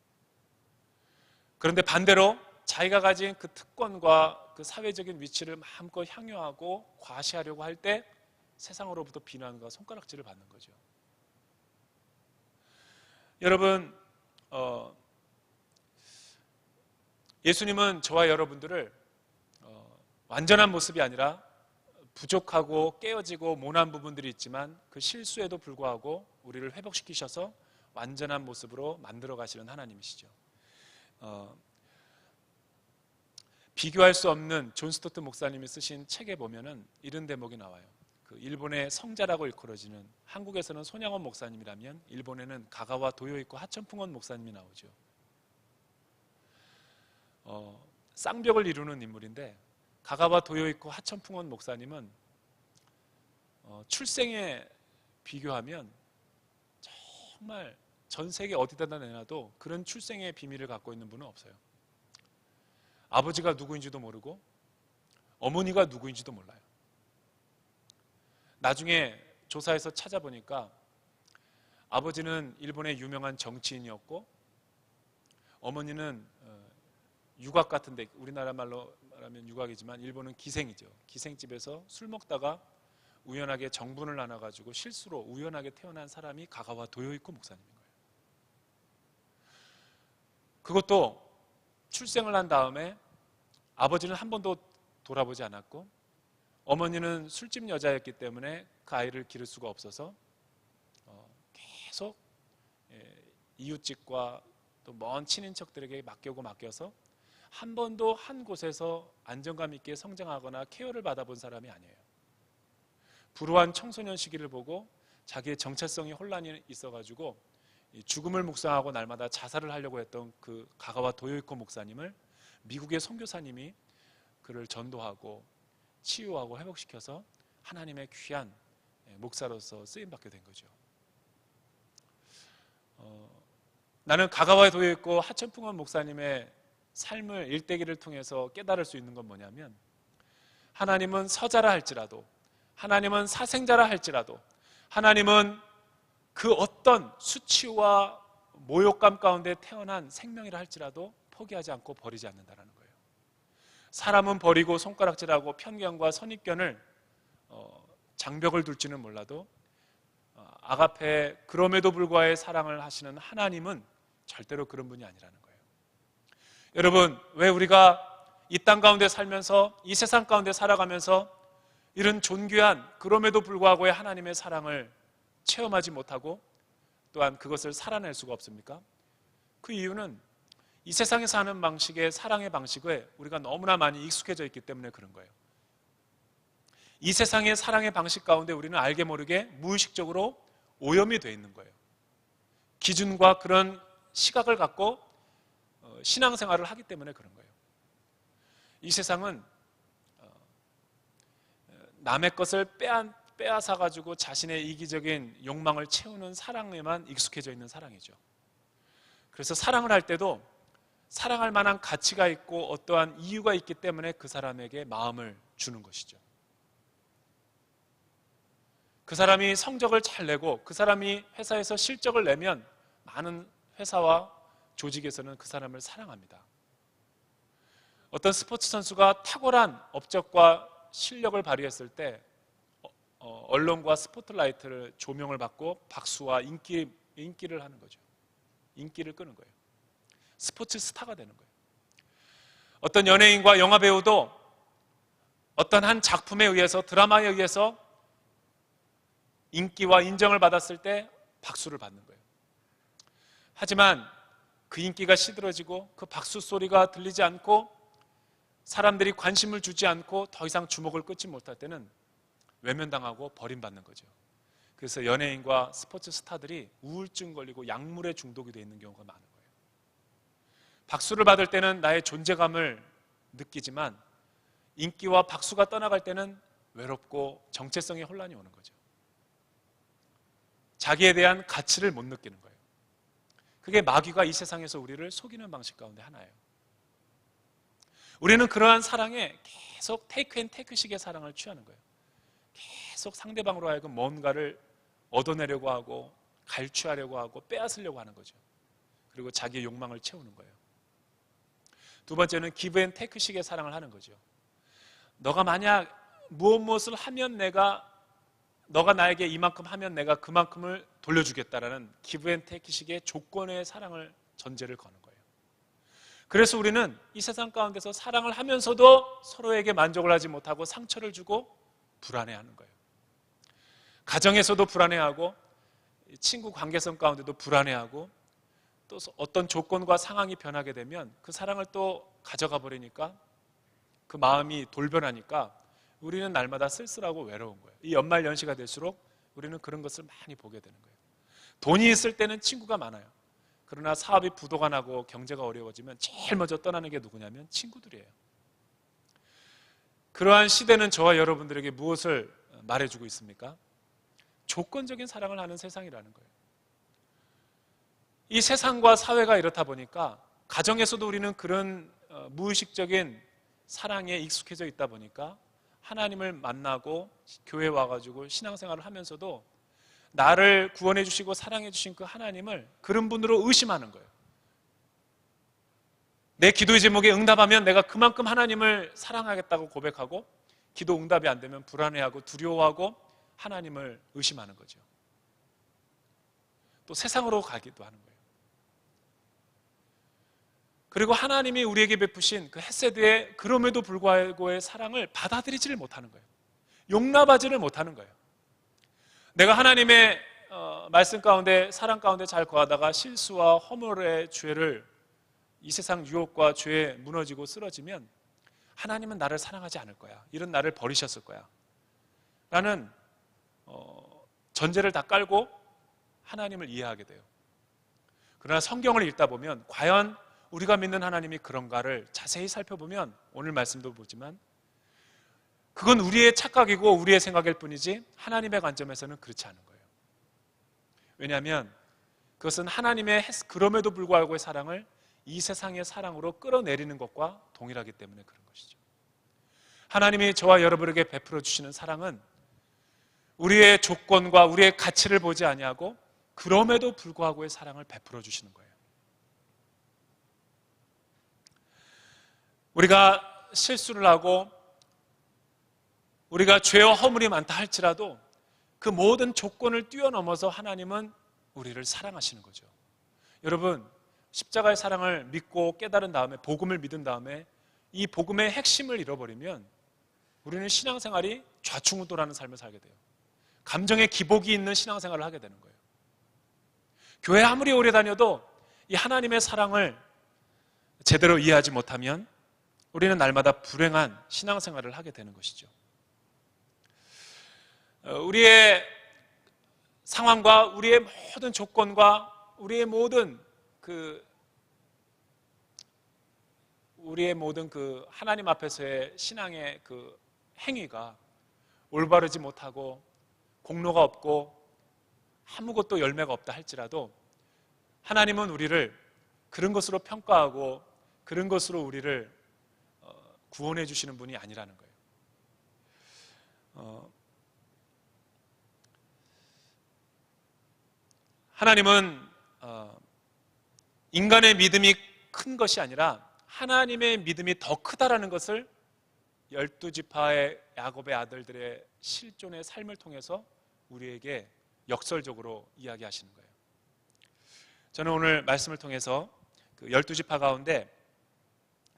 그런데 반대로 자기가 가진 그 특권과 그 사회적인 위치를 마음껏 향유하고 과시하려고 할 때 세상으로부터 비난과 손가락질을 받는 거죠. 여러분, 예수님은 저와 여러분들을 완전한 모습이 아니라 부족하고 깨어지고 모난 부분들이 있지만 그 실수에도 불구하고 우리를 회복시키셔서 완전한 모습으로 만들어 가시는 하나님이시죠. 비교할 수 없는 존 스토트 목사님이 쓰신 책에 보면은 이런 대목이 나와요. 그 일본의 성자라고 일컬어지는, 한국에서는 손양원 목사님이라면 일본에는 가가와 도요이코 하천풍원 목사님이 나오죠. 쌍벽을 이루는 인물인데, 가가와 도요이코 하천풍원 목사님은 출생에 비교하면 정말 전 세계 어디다 내놔도 그런 출생의 비밀을 갖고 있는 분은 없어요. 아버지가 누구인지도 모르고 어머니가 누구인지도 몰라요. 나중에 조사해서 찾아보니까 아버지는 일본의 유명한 정치인이었고, 어머니는 유곽 같은데, 우리나라 말로 말하면 유곽이지만 일본은 기생이죠. 기생집에서 술 먹다가 우연하게 정분을 나눠가지고 실수로 우연하게 태어난 사람이 가가와 도요이코 목사님인 거예요. 그것도 출생을 한 다음에 아버지는 한 번도 돌아보지 않았고, 어머니는 술집 여자였기 때문에 그 아이를 기를 수가 없어서 계속 이웃집과 또 먼 친인척들에게 맡겨서 한 번도 한 곳에서 안정감 있게 성장하거나 케어를 받아본 사람이 아니에요. 불우한 청소년 시기를 보고 자기의 정체성이 혼란이 있어가지고 죽음을 묵상하고 날마다 자살을 하려고 했던 그 가가와 도요이코 목사님을 미국의 선교사님이 그를 전도하고 치유하고 회복시켜서 하나님의 귀한 목사로서 쓰임받게 된 거죠. 나는 가가와 도요이코 하천풍원 목사님의 삶을, 일대기를 통해서 깨달을 수 있는 건 뭐냐면, 하나님은 서자라 할지라도, 하나님은 사생자라 할지라도, 하나님은 그 어떤 수치와 모욕감 가운데 태어난 생명이라 할지라도 포기하지 않고 버리지 않는다는 거예요. 사람은 버리고 손가락질하고 편견과 선입견을 장벽을 둘지는 몰라도 아가페, 그럼에도 불구하고 사랑을 하시는 하나님은 절대로 그런 분이 아니라는 거예요. 여러분, 왜 우리가 이 땅 가운데 살면서, 이 세상 가운데 살아가면서 이런 존귀한, 그럼에도 불구하고의 하나님의 사랑을 체험하지 못하고 또한 그것을 살아낼 수가 없습니까? 그 이유는 이 세상에 사는 방식의, 사랑의 방식에 우리가 너무나 많이 익숙해져 있기 때문에 그런 거예요. 이 세상의 사랑의 방식 가운데 우리는 알게 모르게 무의식적으로 오염이 되어 있는 거예요. 기준과 그런 시각을 갖고 신앙생활을 하기 때문에 그런 거예요. 이 세상은 남의 것을 빼앗아가지고 자신의 이기적인 욕망을 채우는 사랑에만 익숙해져 있는 사랑이죠. 그래서 사랑을 할 때도 사랑할 만한 가치가 있고 어떠한 이유가 있기 때문에 그 사람에게 마음을 주는 것이죠. 그 사람이 성적을 잘 내고 그 사람이 회사에서 실적을 내면 많은 회사와 조직에서는 그 사람을 사랑합니다. 어떤 스포츠 선수가 탁월한 업적과 실력을 발휘했을 때 언론과 스포트라이트를, 조명을 받고 박수와 인기를 하는 거죠. 인기를 끄는 거예요. 스포츠 스타가 되는 거예요. 어떤 연예인과 영화 배우도 어떤 한 작품에 의해서, 드라마에 의해서 인기와 인정을 받았을 때 박수를 받는 거예요. 하지만 그 인기가 시들어지고 그 박수 소리가 들리지 않고 사람들이 관심을 주지 않고 더 이상 주목을 끊지 못할 때는 외면당하고 버림받는 거죠. 그래서 연예인과 스포츠 스타들이 우울증 걸리고 약물에 중독이 되어 있는 경우가 많은 거예요. 박수를 받을 때는 나의 존재감을 느끼지만 인기와 박수가 떠나갈 때는 외롭고 정체성의 혼란이 오는 거죠. 자기에 대한 가치를 못 느끼는 거예요. 그게 마귀가 이 세상에서 우리를 속이는 방식 가운데 하나예요. 우리는 그러한 사랑에 계속 테이크 앤 테이크식의 사랑을 취하는 거예요. 계속 상대방으로 하여금 뭔가를 얻어내려고 하고 갈취하려고 하고 빼앗으려고 하는 거죠. 그리고 자기의 욕망을 채우는 거예요. 두 번째는 기브 앤 테이크식의 사랑을 하는 거죠. 너가 만약 무엇을 하면 너가 나에게 이만큼 하면 내가 그만큼을 돌려주겠다라는 기브 앤 테이크식의 조건의 사랑을 전제를 거는 거예요. 그래서 우리는 이 세상 가운데서 사랑을 하면서도 서로에게 만족을 하지 못하고 상처를 주고 불안해하는 거예요. 가정에서도 불안해하고 친구 관계성 가운데도 불안해하고 또 어떤 조건과 상황이 변하게 되면 그 사랑을 또 가져가 버리니까 그 마음이 돌변하니까 우리는 날마다 쓸쓸하고 외로운 거예요. 이 연말 연시가 될수록 우리는 그런 것을 많이 보게 되는 거예요. 돈이 있을 때는 친구가 많아요. 그러나 사업이 부도가 나고 경제가 어려워지면 제일 먼저 떠나는 게 누구냐면 친구들이에요. 그러한 시대는 저와 여러분들에게 무엇을 말해주고 있습니까? 조건적인 사랑을 하는 세상이라는 거예요. 이 세상과 사회가 이렇다 보니까 가정에서도 우리는 그런 무의식적인 사랑에 익숙해져 있다 보니까 하나님을 만나고 교회 와가지고 신앙생활을 하면서도 나를 구원해 주시고 사랑해 주신 그 하나님을 그런 분으로 의심하는 거예요. 내 기도의 제목에 응답하면 내가 그만큼 하나님을 사랑하겠다고 고백하고, 기도 응답이 안 되면 불안해하고 두려워하고 하나님을 의심하는 거죠. 또 세상으로 가기도 하는 거예요. 그리고 하나님이 우리에게 베푸신 그 헤세드의 그럼에도 불구하고의 사랑을 받아들이지를 못하는 거예요. 용납하지를 못하는 거예요. 내가 하나님의 말씀 가운데, 사랑 가운데 잘 거하다가 실수와 허물의 죄를, 이 세상 유혹과 죄에 무너지고 쓰러지면 하나님은 나를 사랑하지 않을 거야, 이런 나를 버리셨을 거야 라는 전제를 다 깔고 하나님을 이해하게 돼요. 그러나 성경을 읽다 보면 과연 우리가 믿는 하나님이 그런가를 자세히 살펴보면, 오늘 말씀도 보지만 그건 우리의 착각이고 우리의 생각일 뿐이지 하나님의 관점에서는 그렇지 않은 거예요. 왜냐하면 그것은 하나님의 그럼에도 불구하고의 사랑을 이 세상의 사랑으로 끌어내리는 것과 동일하기 때문에 그런 것이죠. 하나님이 저와 여러분에게 베풀어 주시는 사랑은 우리의 조건과 우리의 가치를 보지 아니하고 그럼에도 불구하고의 사랑을 베풀어 주시는 거예요. 우리가 실수를 하고 우리가 죄와 허물이 많다 할지라도 그 모든 조건을 뛰어넘어서 하나님은 우리를 사랑하시는 거죠. 여러분, 십자가의 사랑을 믿고 깨달은 다음에, 복음을 믿은 다음에 이 복음의 핵심을 잃어버리면 우리는 신앙생활이 좌충우돌하는 삶을 살게 돼요. 감정의 기복이 있는 신앙생활을 하게 되는 거예요. 교회 아무리 오래 다녀도 이 하나님의 사랑을 제대로 이해하지 못하면 우리는 날마다 불행한 신앙생활을 하게 되는 것이죠. 우리의 상황과 우리의 모든 조건과 우리의 모든 그 하나님 앞에서의 신앙의 그 행위가 올바르지 못하고 공로가 없고 아무것도 열매가 없다 할지라도 하나님은 우리를 그런 것으로 평가하고 그런 것으로 우리를 구원해 주시는 분이 아니라는 거예요. 하나님은 인간의 믿음이 큰 것이 아니라 하나님의 믿음이 더 크다라는 것을 12지파의 야곱의 아들들의 실존의 삶을 통해서 우리에게 역설적으로 이야기하시는 거예요. 저는 오늘 말씀을 통해서 그 12지파 가운데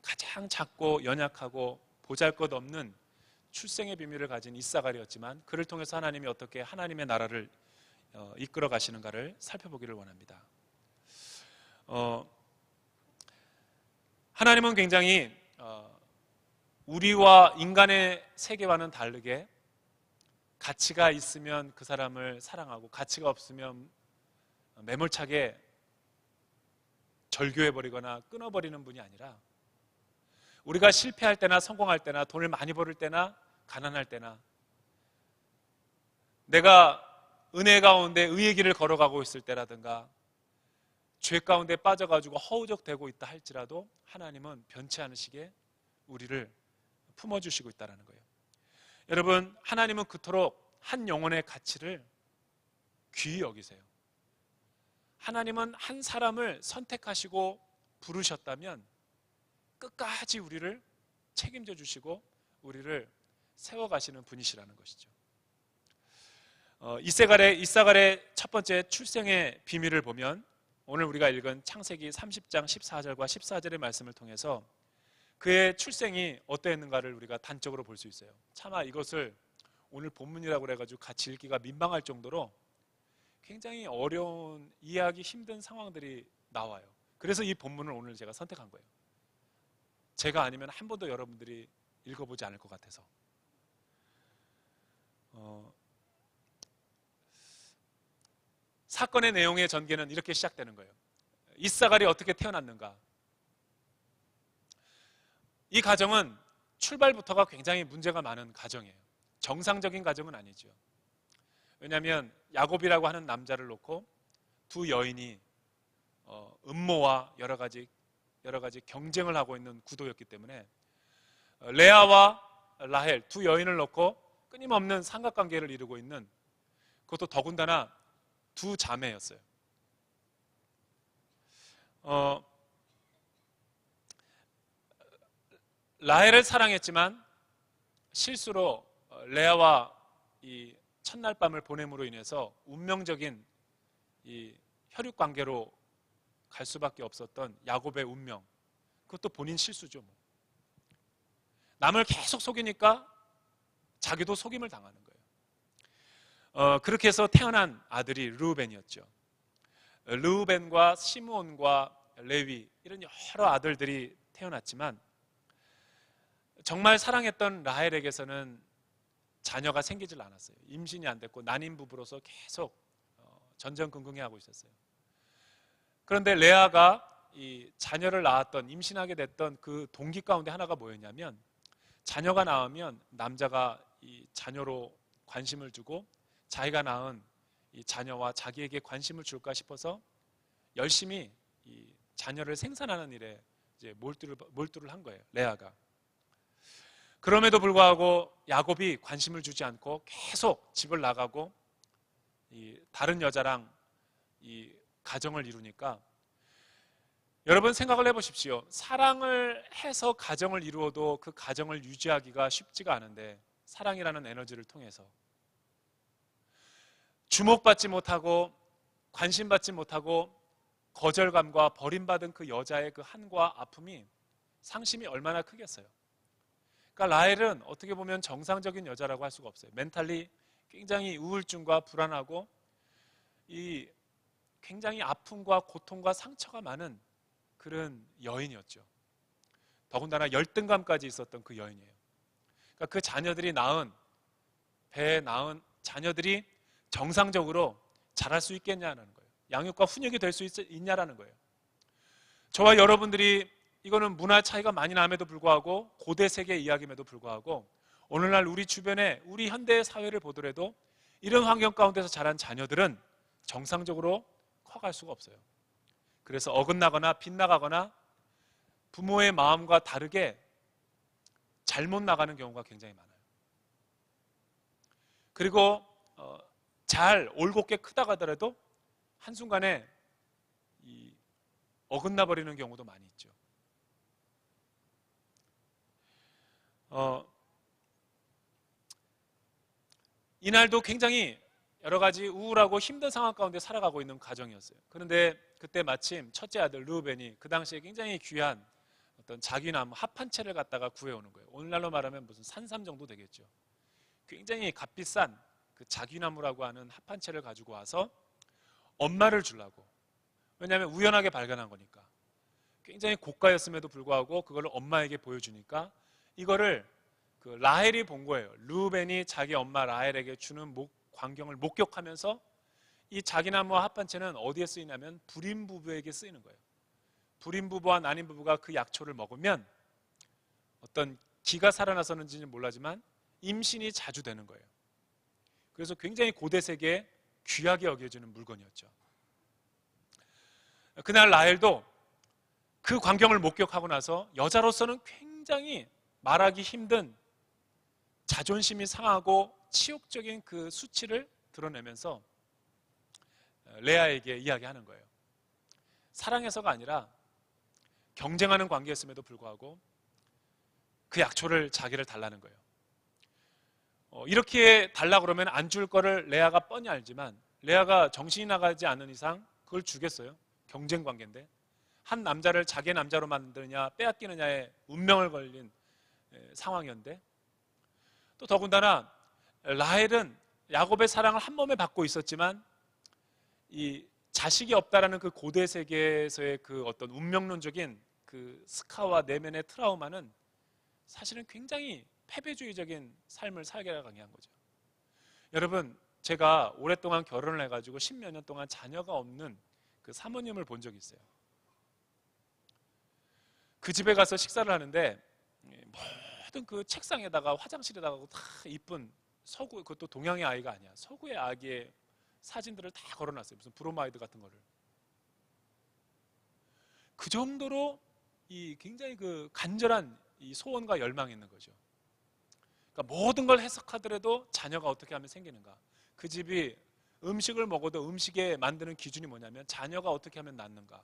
가장 작고 연약하고 보잘것없는 출생의 비밀을 가진 이사갈이었지만 그를 통해서 하나님이 어떻게 하나님의 나라를 이끌어 가시는가를 살펴보기를 원합니다. 하나님은 굉장히 우리와 인간의 세계와는 다르게 가치가 있으면 그 사람을 사랑하고 가치가 없으면 매몰차게 절교해버리거나 끊어버리는 분이 아니라 우리가 실패할 때나 성공할 때나 돈을 많이 벌을 때나 가난할 때나 내가 은혜 가운데 의의 길을 걸어가고 있을 때라든가 죄 가운데 빠져가지고 허우적대고 있다 할지라도 하나님은 변치 않으시게 우리를 품어주시고 있다는 거예요. 여러분, 하나님은 그토록 한 영혼의 가치를 귀히 여기세요. 하나님은 한 사람을 선택하시고 부르셨다면 끝까지 우리를 책임져 주시고 우리를 세워가시는 분이시라는 것이죠. 이사갈의 첫 번째 출생의 비밀을 보면 오늘 우리가 읽은 창세기 30장 14절과 14절의 말씀을 통해서 그의 출생이 어떠했는가를 우리가 단적으로 볼 수 있어요. 차마 이것을 오늘 본문이라고 해가지고 같이 읽기가 민망할 정도로 굉장히 어려운, 이해하기 힘든 상황들이 나와요. 그래서 이 본문을 오늘 제가 선택한 거예요. 제가 아니면 한 번도 여러분들이 읽어보지 않을 것 같아서. 사건의 내용의 전개는 이렇게 시작되는 거예요. 이사갈이 어떻게 태어났는가? 이 가정은 출발부터가 굉장히 문제가 많은 가정이에요. 정상적인 가정은 아니죠. 왜냐하면 야곱이라고 하는 남자를 놓고 두 여인이 음모와 여러 가지 경쟁을 하고 있는 구도였기 때문에 레아와 라헬 두 여인을 놓고 끊임없는 삼각관계를 이루고 있는, 그것도 더군다나 두 자매였어요. 라헬을 사랑했지만 실수로 레아와 이 첫날 밤을 보냄으로 인해서 운명적인 이 혈육 관계로 갈 수밖에 없었던 야곱의 운명, 그것도 본인 실수죠. 뭐. 남을 계속 속이니까 자기도 속임을 당하는 거예요. 그렇게 해서 태어난 아들이 르우벤이었죠. 르우벤과 시므온과 레위, 이런 여러 아들들이 태어났지만 정말 사랑했던 라헬에게서는 자녀가 생기질 않았어요. 임신이 안 됐고 난임 부부로서 계속 전전긍긍해하고 있었어요. 그런데 레아가 이 자녀를 낳았던, 임신하게 됐던 그 동기 가운데 하나가 뭐였냐면, 자녀가 낳으면 남자가 이 자녀로 관심을 주고 자기가 낳은 이 자녀와 자기에게 관심을 줄까 싶어서 열심히 이 자녀를 생산하는 일에 이제 몰두를 한 거예요, 레아가. 그럼에도 불구하고 야곱이 관심을 주지 않고 계속 집을 나가고 이 다른 여자랑 이 가정을 이루니까, 여러분 생각을 해보십시오. 사랑을 해서 가정을 이루어도 그 가정을 유지하기가 쉽지가 않은데, 사랑이라는 에너지를 통해서 주목받지 못하고 관심받지 못하고 거절감과 버림받은 그 여자의 그 한과 아픔이, 상심이 얼마나 크겠어요. 그러니까 라헬은 어떻게 보면 정상적인 여자라고 할 수가 없어요. 멘탈리 굉장히 우울증과 불안하고 이 굉장히 아픔과 고통과 상처가 많은 그런 여인이었죠. 더군다나 열등감까지 있었던 그 여인이에요. 그러니까 그 자녀들이 배에 낳은 자녀들이 정상적으로 자랄 수 있겠냐는 거예요. 양육과 훈육이 될 수 있냐라는 거예요. 저와 여러분들이, 이거는 문화 차이가 많이 남에도 불구하고, 고대 세계 이야기임에도 불구하고, 오늘날 우리 주변에 우리 현대 사회를 보더라도 이런 환경 가운데서 자란 자녀들은 정상적으로 커갈 수가 없어요. 그래서 어긋나거나 빗나가거나 부모의 마음과 다르게 잘못 나가는 경우가 굉장히 많아요. 그리고 잘 올곧게 크다가 하더라도 한순간에 어긋나 버리는 경우도 많이 있죠. 이날도 굉장히 여러 가지 우울하고 힘든 상황 가운데 살아가고 있는 가정이었어요. 그런데 그때 마침 첫째 아들 르우벤이 그 당시에 굉장히 귀한 어떤 자귀나무 합 한 채를 갖다가 구해오는 거예요. 오늘날로 말하면 무슨 산삼 정도 되겠죠. 굉장히 값비싼 그 자귀나무라고 하는 합 한 채를 가지고 와서 엄마를 주려고. 왜냐하면 우연하게 발견한 거니까. 굉장히 고가였음에도 불구하고 그걸 엄마에게 보여주니까 이거를 그 라헬이 본 거예요. 르우벤이 자기 엄마 라헬에게 주는 광경을 목격하면서 이 자기나무와 합 한 채는 어디에 쓰이냐면 불임 부부에게 쓰이는 거예요. 불임 부부와 난임 부부가 그 약초를 먹으면 어떤 기가 살아나서는지는 몰라지만 임신이 자주 되는 거예요. 그래서 굉장히 고대 세계에 귀하게 여겨지는 물건이었죠. 그날 라헬도 그 광경을 목격하고 나서 여자로서는 굉장히 말하기 힘든 자존심이 상하고 치욕적인 그 수치를 드러내면서 레아에게 이야기하는 거예요. 사랑해서가 아니라 경쟁하는 관계였음에도 불구하고 그 약초를 자기를 달라는 거예요. 이렇게 달라 그러면 안 줄 거를 레아가 뻔히 알지만 레아가 정신이 나가지 않는 이상 그걸 주겠어요. 경쟁 관계인데 한 남자를 자기의 남자로 만드느냐 빼앗기느냐에 운명을 걸린 상황이었는데, 또 더군다나 라헬은 야곱의 사랑을 한 몸에 받고 있었지만 이 자식이 없다라는 그 고대 세계에서의 그 어떤 운명론적인 그 스카와 내면의 트라우마는 사실은 굉장히 패배주의적인 삶을 살게 강요한 거죠. 여러분, 제가 오랫동안 결혼을 해가지고 10몇 년 동안 자녀가 없는 그 사모님을 본 적이 있어요. 그 집에 가서 식사를 하는데 모든 그 책상에다가 화장실에다가 다 이쁜 서구, 그것도 동양의 아이가 아니야, 서구의 아기의 사진들을 다 걸어놨어요. 무슨 브로마이드 같은 거를. 그 정도로 이 굉장히 그 간절한 이 소원과 열망이 있는 거죠. 그러니까 모든 걸 해석하더라도 자녀가 어떻게 하면 생기는가. 그 집이 음식을 먹어도 음식에 만드는 기준이 뭐냐면 자녀가 어떻게 하면 낫는가.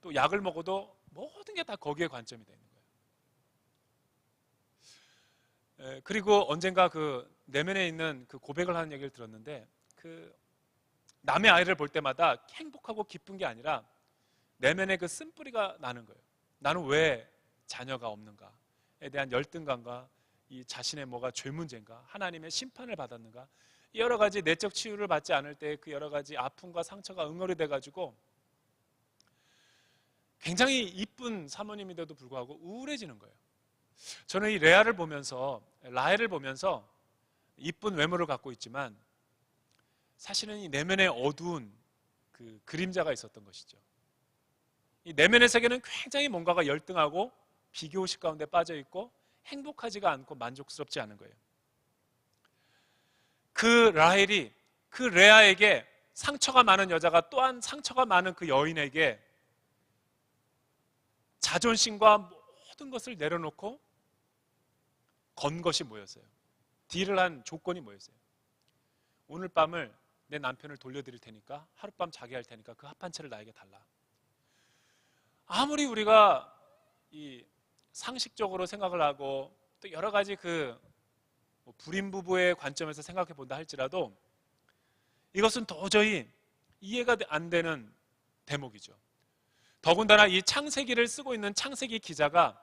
또 약을 먹어도 모든 게 다 거기에 관점이 되는 거예요. 그리고 언젠가 그 내면에 있는 그 고백을 하는 얘기를 들었는데, 그 남의 아이를 볼 때마다 행복하고 기쁜 게 아니라 내면의 그 쓴뿌리가 나는 거예요. 나는 왜 자녀가 없는가에 대한 열등감과 이 자신의 뭐가 죄 문제인가, 하나님의 심판을 받았는가, 여러 가지 내적 치유를 받지 않을 때 그 여러 가지 아픔과 상처가 응어리 돼가지고 굉장히 이쁜 사모님인데도 불구하고 우울해지는 거예요. 저는 이 라헬을 보면서 이쁜 외모를 갖고 있지만 사실은 이 내면에 어두운 그 그림자가 있었던 것이죠. 이 내면의 세계는 굉장히 뭔가가 열등하고 비교의식 가운데 빠져 있고 행복하지가 않고 만족스럽지 않은 거예요. 그 라헬이 그 레아에게 상처가 많은 여자가 또한 상처가 많은 그 여인에게 자존심과 모든 것을 내려놓고 건 것이 뭐였어요? 딜을 한 조건이 뭐였어요? 오늘 밤을 내 남편을 돌려드릴 테니까 하룻밤 자게 할 테니까 그 합 한 채를 나에게 달라. 아무리 우리가 이 상식적으로 생각을 하고 또 여러 가지 그 불임 부부의 관점에서 생각해 본다 할지라도 이것은 도저히 이해가 안 되는 대목이죠. 더군다나 이 창세기를 쓰고 있는 창세기 기자가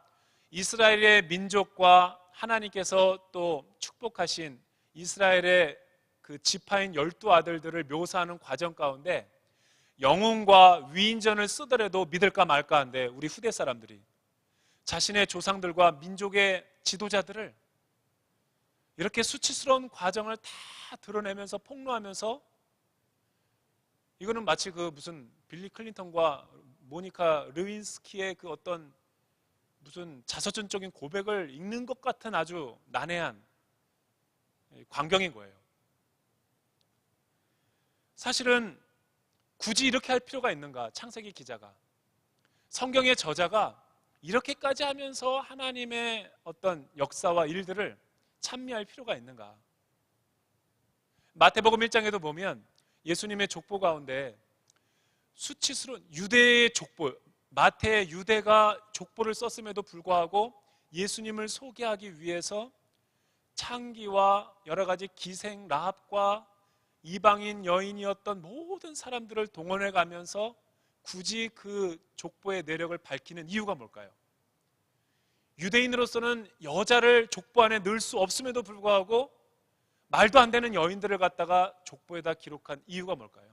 이스라엘의 민족과 하나님께서 또 축복하신 이스라엘의 그 지파인 12아들들을 묘사하는 과정 가운데 영웅과 위인전을 쓰더라도 믿을까 말까 한데 우리 후대 사람들이 자신의 조상들과 민족의 지도자들을 이렇게 수치스러운 과정을 다 드러내면서 폭로하면서 이거는 마치 그 무슨 빌리 클린턴과 모니카 르윈스키의 그 어떤 무슨 자서전적인 고백을 읽는 것 같은 아주 난해한 광경인 거예요. 사실은 굳이 이렇게 할 필요가 있는가? 창세기 기자가, 성경의 저자가 이렇게까지 하면서 하나님의 어떤 역사와 일들을 찬미할 필요가 있는가? 마태복음 1장에도 보면 예수님의 족보 가운데 수치스러운 유대의 족보, 마태 유대가 족보를 썼음에도 불구하고 예수님을 소개하기 위해서 창기와 여러 가지 기생 라합과 이방인 여인이었던 모든 사람들을 동원해 가면서 굳이 그 족보의 내력을 밝히는 이유가 뭘까요? 유대인으로서는 여자를 족보 안에 넣을 수 없음에도 불구하고 말도 안 되는 여인들을 갖다가 족보에다 기록한 이유가 뭘까요?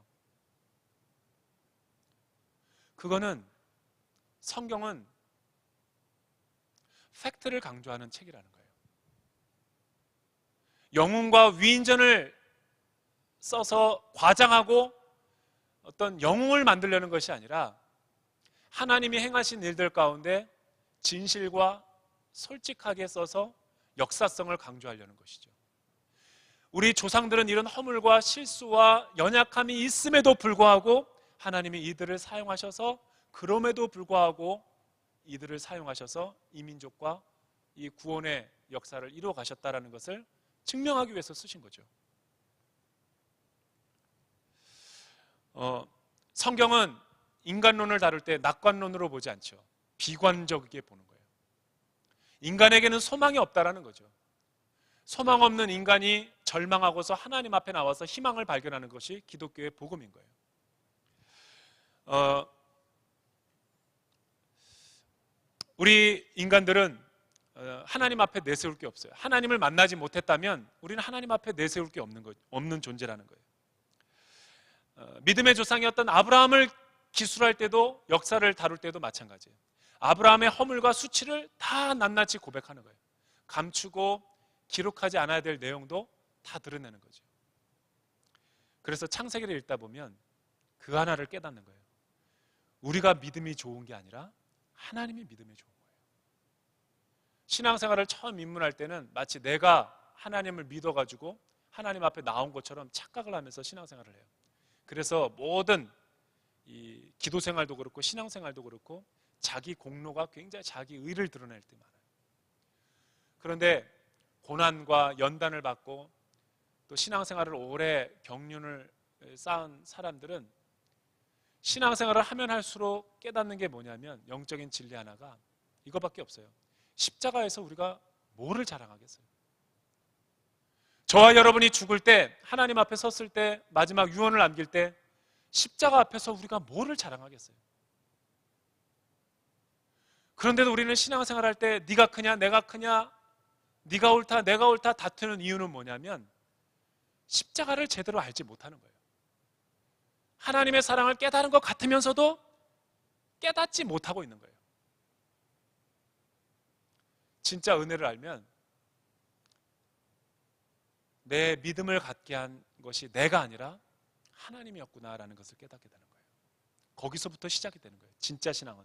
그거는 성경은 팩트를 강조하는 책이라는 거예요. 영웅과 위인전을 써서 과장하고 어떤 영웅을 만들려는 것이 아니라 하나님이 행하신 일들 가운데 진실과 솔직하게 써서 역사성을 강조하려는 것이죠. 우리 조상들은 이런 허물과 실수와 연약함이 있음에도 불구하고 하나님이 이들을 사용하셔서, 그럼에도 불구하고 이들을 사용하셔서 이 민족과 이 구원의 역사를 이루어 가셨다라는 것을 증명하기 위해서 쓰신 거죠. 성경은 인간론을 다룰 때 낙관론으로 보지 않죠. 비관적이게 보는 거예요. 인간에게는 소망이 없다라는 거죠. 소망 없는 인간이 절망하고서 하나님 앞에 나와서 희망을 발견하는 것이 기독교의 복음인 거예요. 우리 인간들은 하나님 앞에 내세울 게 없어요. 하나님을 만나지 못했다면 우리는 하나님 앞에 내세울 게 없는 존재라는 거예요. 믿음의 조상이었던 아브라함을 기술할 때도, 역사를 다룰 때도 마찬가지예요. 아브라함의 허물과 수치를 다 낱낱이 고백하는 거예요. 감추고 기록하지 않아야 될 내용도 다 드러내는 거죠. 그래서 창세기를 읽다 보면 그 하나를 깨닫는 거예요. 우리가 믿음이 좋은 게 아니라 하나님이 믿음이 좋은 거예요. 신앙생활을 처음 입문할 때는 마치 내가 하나님을 믿어가지고 하나님 앞에 나온 것처럼 착각을 하면서 신앙생활을 해요. 그래서 모든 이 기도생활도 그렇고 신앙생활도 그렇고 자기 공로가 굉장히 자기 의를 드러낼 때 많아요. 그런데 고난과 연단을 받고 또 신앙생활을 오래 경륜을 쌓은 사람들은 신앙생활을 하면 할수록 깨닫는 게 뭐냐면 영적인 진리 하나가 이거밖에 없어요. 십자가에서 우리가 뭐를 자랑하겠어요? 저와 여러분이 죽을 때 하나님 앞에 섰을 때 마지막 유언을 남길 때 십자가 앞에서 우리가 뭐를 자랑하겠어요? 그런데도 우리는 신앙생활 할 때 네가 크냐 내가 크냐 네가 옳다 내가 옳다 다투는 이유는 뭐냐면 십자가를 제대로 알지 못하는 거예요. 하나님의 사랑을 깨달은 것 같으면서도 깨닫지 못하고 있는 거예요. 진짜 은혜를 알면 내 믿음을 갖게 한 것이 내가 아니라 하나님이었구나라는 것을 깨닫게 되는 거예요. 거기서부터 시작이 되는 거예요. 진짜 신앙은.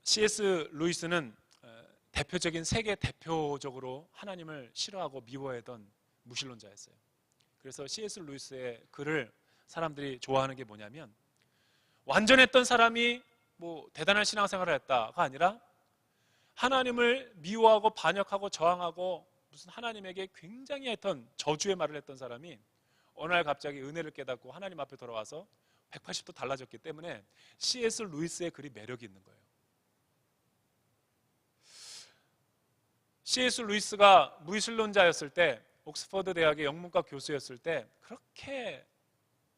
C.S. 루이스는 대표적인 세계 대표적으로 하나님을 싫어하고 미워했던 무신론자였어요. 그래서 C.S. 루이스의 글을 사람들이 좋아하는 게 뭐냐면 완전했던 사람이 뭐 대단한 신앙생활을 했다가 아니라 하나님을 미워하고 반역하고 저항하고 무슨 하나님에게 굉장히 했던 저주의 말을 했던 사람이 어느 날 갑자기 은혜를 깨닫고 하나님 앞에 돌아와서 180도 달라졌기 때문에 C.S. 루이스의 글이 매력이 있는 거예요. C.S. 루이스가 무신론자였을 때 옥스퍼드 대학의 영문과 교수였을 때 그렇게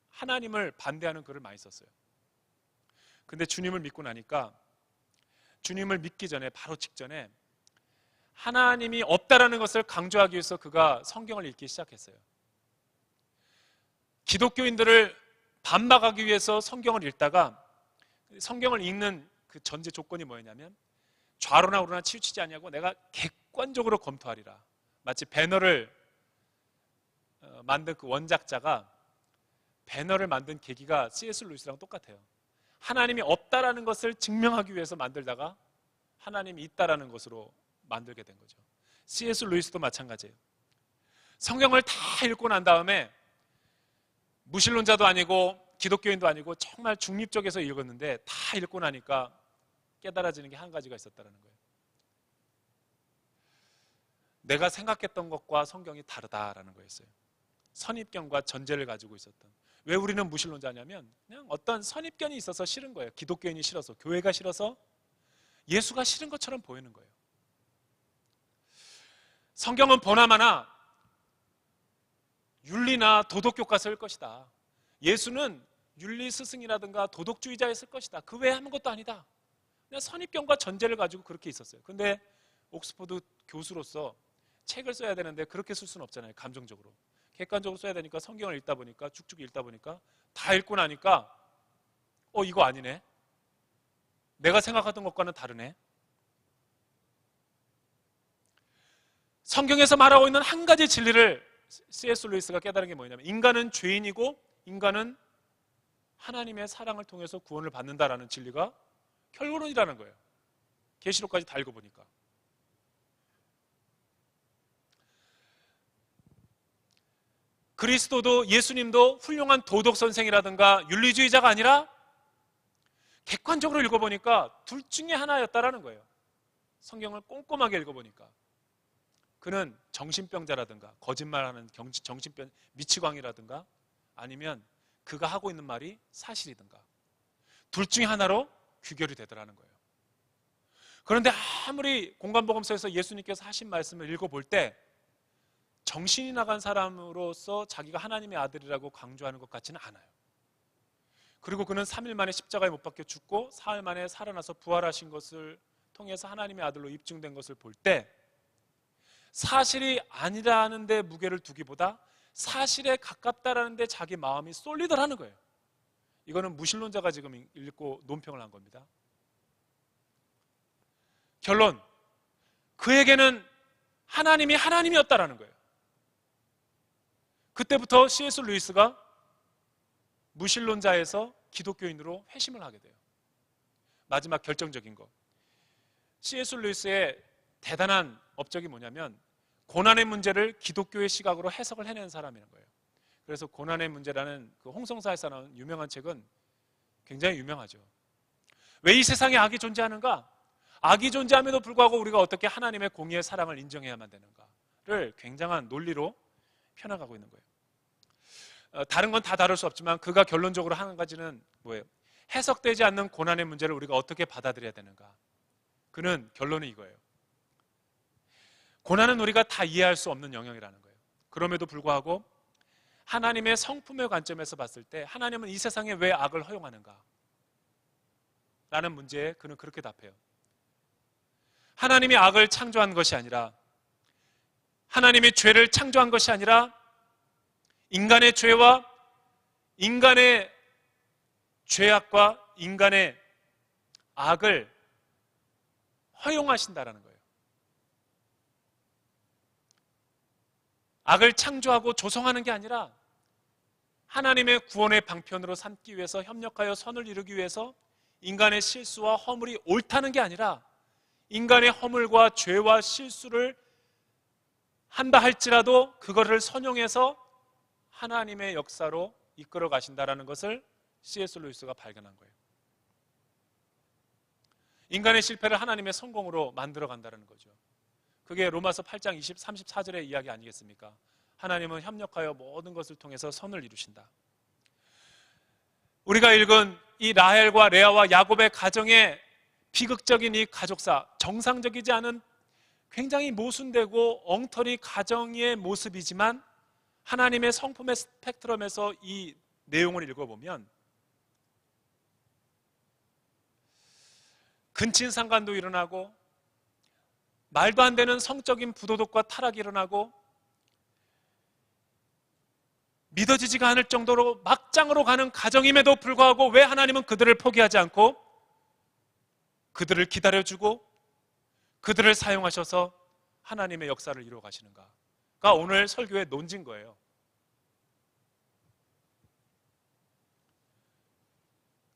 하나님을 반대하는 글을 많이 썼어요. 근데 주님을 믿고 나니까 주님을 믿기 전에 바로 직전에 하나님이 없다라는 것을 강조하기 위해서 그가 성경을 읽기 시작했어요. 기독교인들을 반박하기 위해서 성경을 읽다가 성경을 읽는 그 전제 조건이 뭐였냐면 좌로나 우로나 치우치지 아니하고 내가 객관적으로 검토하리라. 마치 배너를 만든 그 원작자가 배너를 만든 계기가 C.S. 루이스랑 똑같아요. 하나님이 없다라는 것을 증명하기 위해서 만들다가 하나님이 있다라는 것으로 만들게 된 거죠. C.S. 루이스도 마찬가지예요. 성경을 다 읽고 난 다음에 무신론자도 아니고 기독교인도 아니고 정말 중립적에서 읽었는데 다 읽고 나니까 깨달아지는 게 한 가지가 있었다는 거예요. 내가 생각했던 것과 성경이 다르다라는 거였어요. 선입견과 전제를 가지고 있었던. 왜 우리는 무신론자냐면 그냥 어떤 선입견이 있어서 싫은 거예요. 기독교인이 싫어서, 교회가 싫어서, 예수가 싫은 것처럼 보이는 거예요. 성경은 보나마나 윤리나 도덕 교과서일 것이다. 예수는 윤리 스승이라든가 도덕주의자였을 것이다. 그 외에 아무것도 아니다. 그냥 선입견과 전제를 가지고 그렇게 있었어요. 근데 옥스퍼드 교수로서 책을 써야 되는데 그렇게 쓸 수는 없잖아요. 감정적으로. 객관적으로 써야 되니까 성경을 읽다 보니까 쭉쭉 읽다 보니까 다 읽고 나니까 이거 아니네. 내가 생각하던 것과는 다르네. 성경에서 말하고 있는 한 가지 진리를 C.S. 루이스가 깨달은 게 뭐냐면 인간은 죄인이고 인간은 하나님의 사랑을 통해서 구원을 받는다라는 진리가 결론이라는 거예요. 계시록까지 다 읽어보니까. 그리스도도 예수님도 훌륭한 도덕 선생이라든가 윤리주의자가 아니라 객관적으로 읽어보니까 둘 중에 하나였다라는 거예요. 성경을 꼼꼼하게 읽어보니까. 그는 정신병자라든가 거짓말하는 정신병 미치광이라든가 아니면 그가 하고 있는 말이 사실이든가 둘 중에 하나로 귀결이 되더라는 거예요. 그런데 아무리 공관복음서에서 예수님께서 하신 말씀을 읽어볼 때 정신이 나간 사람으로서 자기가 하나님의 아들이라고 강조하는 것 같지는 않아요. 그리고 그는 3일 만에 십자가에 못 박혀 죽고 4일 만에 살아나서 부활하신 것을 통해서 하나님의 아들로 입증된 것을 볼 때 사실이 아니라는 데 무게를 두기보다 사실에 가깝다라는 데 자기 마음이 쏠리더라는 거예요. 이거는 무신론자가 지금 읽고 논평을 한 겁니다. 결론, 그에게는 하나님이 하나님이었다라는 거예요. 그때부터 C.S. 루이스가 무신론자에서 기독교인으로 회심을 하게 돼요. 마지막 결정적인 거, C.S. 루이스의 대단한 업적이 뭐냐면 고난의 문제를 기독교의 시각으로 해석을 해낸 사람이라는 거예요. 그래서 고난의 문제라는 그 홍성사에서 나온 유명한 책은 굉장히 유명하죠. 왜 이 세상에 악이 존재하는가? 악이 존재함에도 불구하고 우리가 어떻게 하나님의 공의의 사랑을 인정해야만 되는가를 굉장한 논리로 펴나가고 있는 거예요. 다른 건 다 다룰 수 없지만 그가 결론적으로 하는 가지는 뭐예요? 해석되지 않는 고난의 문제를 우리가 어떻게 받아들여야 되는가? 그는 결론이 이거예요. 고난은 우리가 다 이해할 수 없는 영역이라는 거예요. 그럼에도 불구하고 하나님의 성품의 관점에서 봤을 때 하나님은 이 세상에 왜 악을 허용하는가? 라는 문제에 그는 그렇게 답해요. 하나님이 악을 창조한 것이 아니라, 하나님이 죄를 창조한 것이 아니라 인간의 죄와 인간의 죄악과 인간의 악을 허용하신다라는 거예요. 악을 창조하고 조성하는 게 아니라 하나님의 구원의 방편으로 삼기 위해서 협력하여 선을 이루기 위해서 인간의 실수와 허물이 옳다는 게 아니라 인간의 허물과 죄와 실수를 한다 할지라도 그거를 선용해서 하나님의 역사로 이끌어 가신다라는 것을 C.S. 루이스가 발견한 거예요. 인간의 실패를 하나님의 성공으로 만들어 간다는 거죠. 그게 로마서 8장 34절의 이야기 아니겠습니까? 하나님은 협력하여 모든 것을 통해서 선을 이루신다. 우리가 읽은 이 라헬과 레아와 야곱의 가정의 비극적인 이 가족사, 정상적이지 않은 굉장히 모순되고 엉터리 가정의 모습이지만 하나님의 성품의 스펙트럼에서 이 내용을 읽어보면 근친상간도 일어나고 말도 안 되는 성적인 부도덕과 타락이 일어나고 믿어지지가 않을 정도로 막장으로 가는 가정임에도 불구하고 왜 하나님은 그들을 포기하지 않고 그들을 기다려주고 그들을 사용하셔서 하나님의 역사를 이루어 가시는가가 오늘 설교의 논지인 거예요.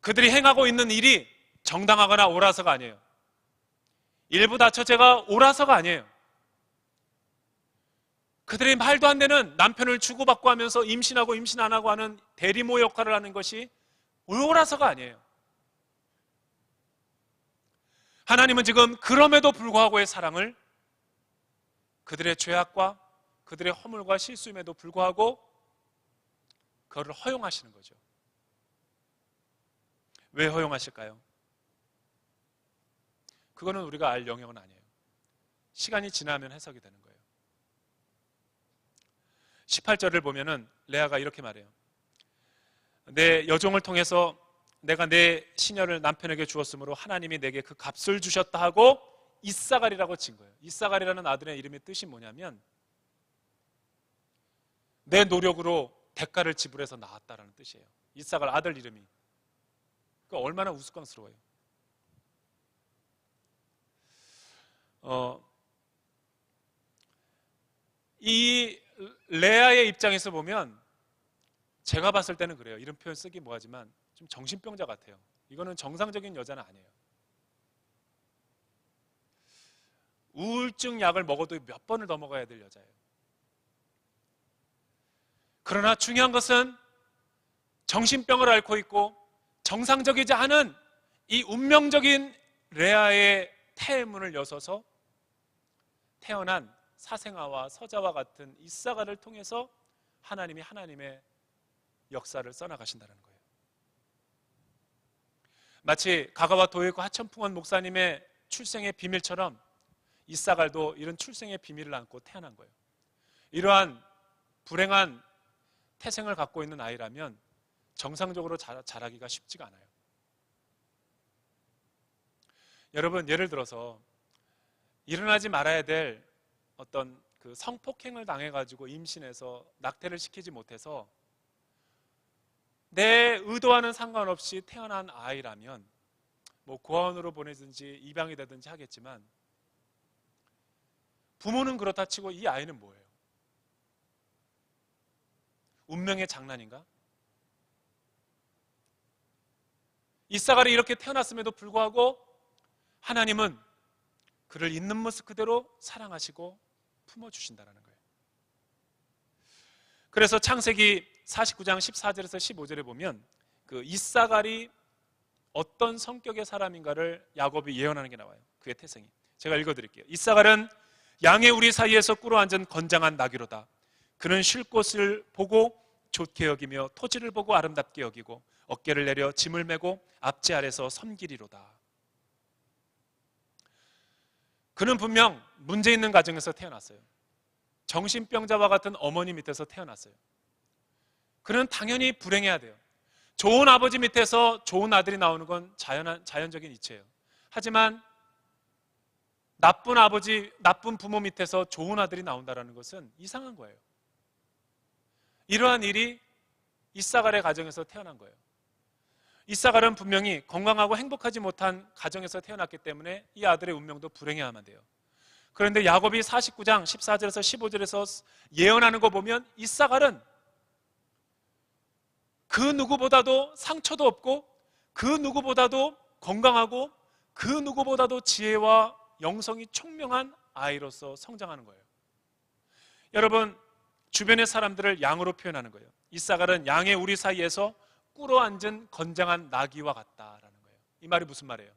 그들이 행하고 있는 일이 정당하거나 옳아서가 아니에요. 일부 다처제가 옳아서가 아니에요. 그들이 말도 안 되는 남편을 주고받고 하면서 임신하고 임신 안 하고 하는 대리모 역할을 하는 것이 옳아서가 아니에요. 하나님은 지금 그럼에도 불구하고의 사랑을 그들의 죄악과 그들의 허물과 실수임에도 불구하고 그거를 허용하시는 거죠. 왜 허용하실까요? 그거는 우리가 알 영역은 아니에요. 시간이 지나면 해석이 되는 거예요. 18절을 보면은 레아가 이렇게 말해요. 내 여종을 통해서 내가 내 시녀를 남편에게 주었으므로 하나님이 내게 그 값을 주셨다 하고 이사갈이라고 진 거예요. 이사갈이라는 아들의 이름의 뜻이 뭐냐면 내 노력으로 대가를 지불해서 낳았다라는 뜻이에요. 이사갈 아들 이름이. 그러니까 얼마나 우스꽝스러워요. 이 레아의 입장에서 보면 제가 봤을 때는 그래요. 이런 표현 쓰기 뭐하지만 좀 정신병자 같아요. 이거는 정상적인 여자는 아니에요. 우울증 약을 먹어도 몇 번을 더 먹어야 될 여자예요. 그러나 중요한 것은 정신병을 앓고 있고 정상적이지 않은 이 운명적인 레아의 태문을 여서서 태어난 사생아와 서자와 같은 이사가를 통해서 하나님이 하나님의 역사를 써나가신다는 거예요. 마치 가가와 도에코 하천풍원 목사님의 출생의 비밀처럼 이사갈도 이런 출생의 비밀을 안고 태어난 거예요. 이러한 불행한 태생을 갖고 있는 아이라면 정상적으로 자라기가 쉽지가 않아요. 여러분, 예를 들어서 일어나지 말아야 될 어떤 그 성폭행을 당해가지고 임신해서 낙태를 시키지 못해서 내 의도와는 상관없이 태어난 아이라면 뭐 고아원으로 보내든지 입양이 되든지 하겠지만, 부모는 그렇다 치고 이 아이는 뭐예요? 운명의 장난인가? 이사갈이 이렇게 태어났음에도 불구하고 하나님은 그를 있는 모습 그대로 사랑하시고 품어주신다는 거예요. 그래서 창세기 49장 14절에서 15절에 보면 그 이사갈이 어떤 성격의 사람인가를 야곱이 예언하는 게 나와요. 그의 태생이. 제가 읽어드릴게요. 이사갈은 양의 우리 사이에서 꿇어 앉은 건장한 나귀로다. 그는 쉴 곳을 보고 좋게 여기며 토지를 보고 아름답게 여기고 어깨를 내려 짐을 메고 앞지 아래서 섬기리로다. 그는 분명 문제 있는 가정에서 태어났어요. 정신병자와 같은 어머니 밑에서 태어났어요. 그는 당연히 불행해야 돼요. 좋은 아버지 밑에서 좋은 아들이 나오는 건 자연적인 이치예요. 하지만 나쁜 아버지, 나쁜 부모 밑에서 좋은 아들이 나온다는 것은 이상한 거예요. 이러한 일이 이사갈의 가정에서 태어난 거예요. 이사갈은 분명히 건강하고 행복하지 못한 가정에서 태어났기 때문에 이 아들의 운명도 불행해야만 돼요. 그런데 야곱이 49장 14절에서 15절에서 예언하는 거 보면 이사갈은 그 누구보다도 상처도 없고 그 누구보다도 건강하고 그 누구보다도 지혜와 영성이 총명한 아이로서 성장하는 거예요. 여러분, 주변의 사람들을 양으로 표현하는 거예요. 이사갈은 양의 우리 사이에서 꿇어 앉은 건장한 나귀와 같다라는 거예요. 이 말이 무슨 말이에요?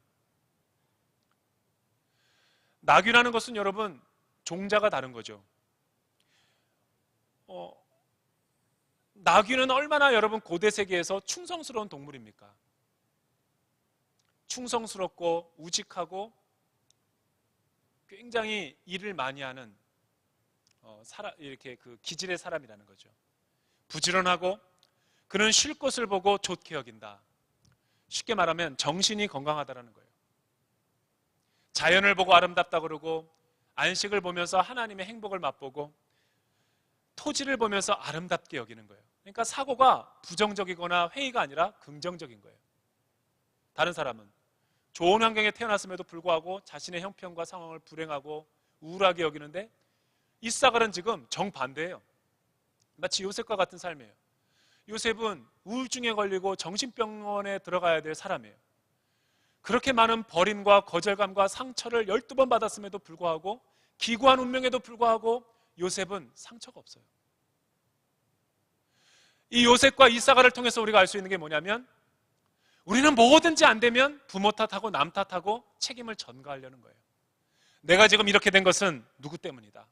나귀라는 것은 여러분 종자가 다른 거죠. 나귀는 얼마나 여러분 고대 세계에서 충성스러운 동물입니까? 충성스럽고 우직하고 굉장히 일을 많이 하는 이렇게 그 기질의 사람이라는 거죠. 부지런하고 그는 쉴 곳을 보고 좋게 여긴다. 쉽게 말하면 정신이 건강하다라는 거예요. 자연을 보고 아름답다 그러고 안식을 보면서 하나님의 행복을 맛보고 토지를 보면서 아름답게 여기는 거예요. 그러니까 사고가 부정적이거나 회의가 아니라 긍정적인 거예요. 다른 사람은 좋은 환경에 태어났음에도 불구하고 자신의 형편과 상황을 불행하고 우울하게 여기는데 이사갈은 지금 정반대예요. 마치 요셉과 같은 삶이에요. 요셉은 우울증에 걸리고 정신병원에 들어가야 될 사람이에요. 그렇게 많은 버림과 거절감과 상처를 12번 받았음에도 불구하고 기구한 운명에도 불구하고 요셉은 상처가 없어요. 이 요셉과 이사갈을 통해서 우리가 알 수 있는 게 뭐냐면 우리는 뭐든지 안 되면 부모 탓하고 남 탓하고 책임을 전가하려는 거예요. 내가 지금 이렇게 된 것은 누구 때문이다.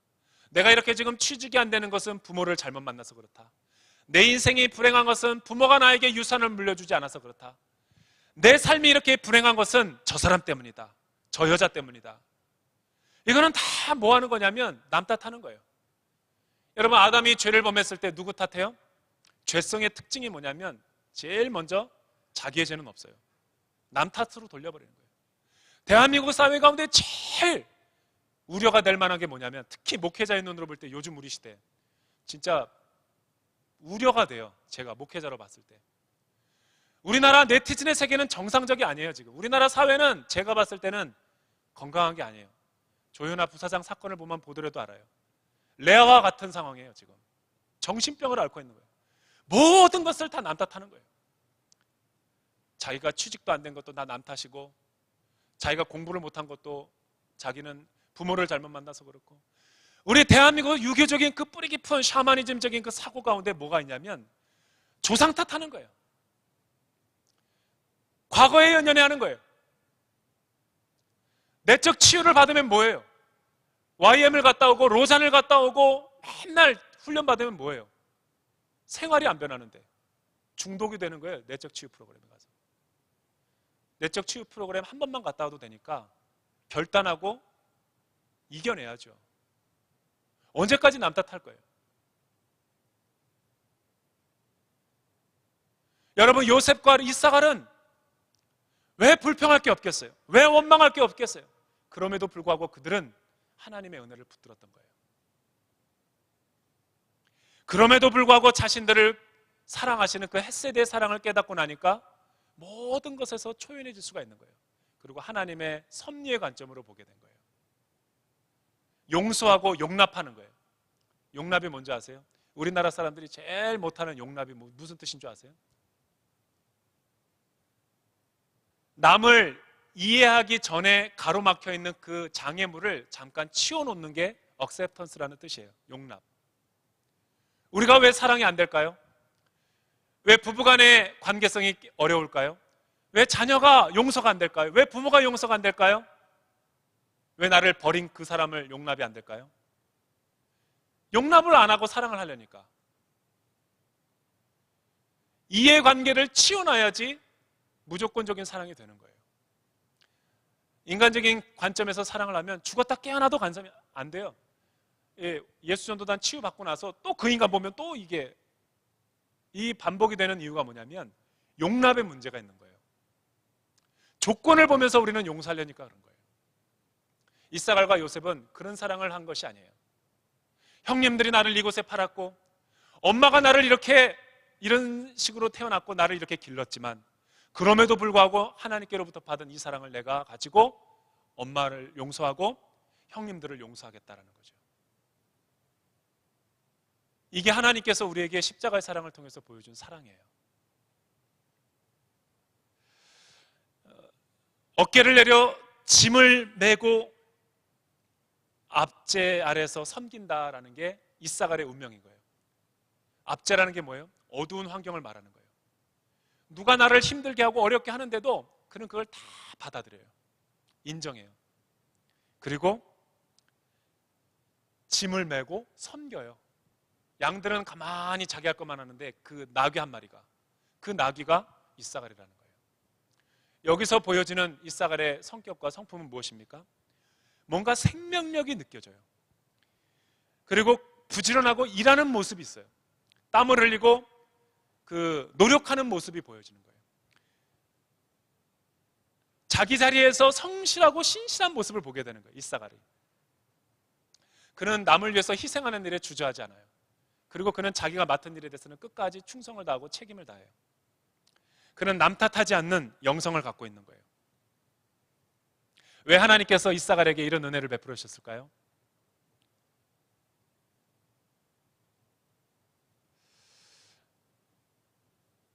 내가 이렇게 지금 취직이 안 되는 것은 부모를 잘못 만나서 그렇다. 내 인생이 불행한 것은 부모가 나에게 유산을 물려주지 않아서 그렇다. 내 삶이 이렇게 불행한 것은 저 사람 때문이다. 저 여자 때문이다. 이거는 다 뭐 하는 거냐면 남 탓하는 거예요. 여러분, 아담이 죄를 범했을 때 누구 탓해요? 죄성의 특징이 뭐냐면 제일 먼저 자기의 죄는 없어요. 남 탓으로 돌려버리는 거예요. 대한민국 사회 가운데 제일 우려가 될 만한 게 뭐냐면 특히 목회자의 눈으로 볼 때 요즘 우리 시대 진짜 우려가 돼요. 제가 목회자로 봤을 때 우리나라 네티즌의 세계는 정상적이 아니에요. 지금 우리나라 사회는 제가 봤을 때는 건강한 게 아니에요. 조현아 부사장 사건을 보면 보더라도 알아요. 레아와 같은 상황이에요. 지금 정신병을 앓고 있는 거예요. 모든 것을 다 남 탓하는 거예요. 자기가 취직도 안 된 것도 다 남 탓이고 자기가 공부를 못한 것도 자기는 부모를 잘못 만나서 그렇고 우리 대한민국 유교적인 그 뿌리 깊은 샤머니즘적인 그 사고 가운데 뭐가 있냐면 조상 탓하는 거예요. 과거에 연연해하는 거예요. 내적 치유를 받으면 뭐예요? YM을 갔다 오고 로잔을 갔다 오고 맨날 훈련 받으면 뭐예요? 생활이 안 변하는데 중독이 되는 거예요. 내적 치유 프로그램에 가서. 내적 치유 프로그램 한 번만 갔다 와도 되니까 결단하고 이겨내야죠. 언제까지 남 탓할 거예요? 여러분, 요셉과 이사갈은 왜 불평할 게 없겠어요? 왜 원망할 게 없겠어요? 그럼에도 불구하고 그들은 하나님의 은혜를 붙들었던 거예요. 그럼에도 불구하고 자신들을 사랑하시는 그 헷세대의 사랑을 깨닫고 나니까 모든 것에서 초연해질 수가 있는 거예요. 그리고 하나님의 섭리의 관점으로 보게 된 거예요. 용서하고 용납하는 거예요. 용납이 뭔지 아세요? 우리나라 사람들이 제일 못하는 용납이 무슨 뜻인 줄 아세요? 남을 이해하기 전에 가로막혀 있는 그 장애물을 잠깐 치워놓는 게 acceptance라는 뜻이에요. 용납. 우리가 왜 사랑이 안 될까요? 왜 부부간의 관계성이 어려울까요? 왜 자녀가 용서가 안 될까요? 왜 부모가 용서가 안 될까요? 왜 나를 버린 그 사람을 용납이 안 될까요? 용납을 안 하고 사랑을 하려니까. 이해관계를 치워놔야지 무조건적인 사랑이 되는 거예요. 인간적인 관점에서 사랑을 하면 죽었다 깨어나도 간섭이 안 돼요. 예수전도단 치유받고 나서 또 그 인간 보면 또 이게 이 반복이 되는 이유가 뭐냐면 용납의 문제가 있는 거예요. 조건을 보면서 우리는 용서하려니까 그런 거예요. 이사갈과 요셉은 그런 사랑을 한 것이 아니에요. 형님들이 나를 이곳에 팔았고 엄마가 나를 이런 식으로 태어났고 나를 이렇게 길렀지만 그럼에도 불구하고 하나님께로부터 받은 이 사랑을 내가 가지고 엄마를 용서하고 형님들을 용서하겠다라는 거죠. 이게 하나님께서 우리에게 십자가의 사랑을 통해서 보여준 사랑이에요. 어깨를 내려 짐을 메고 압제 아래서 섬긴다라는 게 이사갈의 운명인 거예요. 압제라는 게 뭐예요? 어두운 환경을 말하는 거예요. 누가 나를 힘들게 하고 어렵게 하는데도 그는 그걸 다 받아들여요. 인정해요. 그리고 짐을 메고 섬겨요. 양들은 가만히 자기 할 것만 하는데 그 나귀 한 마리가, 그 나귀가 이사갈이라는 거예요. 여기서 보여지는 이사갈의 성격과 성품은 무엇입니까? 뭔가 생명력이 느껴져요. 그리고 부지런하고 일하는 모습이 있어요. 땀을 흘리고 그 노력하는 모습이 보여지는 거예요. 자기 자리에서 성실하고 신실한 모습을 보게 되는 거예요. 이사갈이. 그는 남을 위해서 희생하는 일에 주저하지 않아요. 그리고 그는 자기가 맡은 일에 대해서는 끝까지 충성을 다하고 책임을 다해요. 그는 남 탓하지 않는 영성을 갖고 있는 거예요. 왜 하나님께서 이사갈에게 이런 은혜를 베풀어 주셨을까요?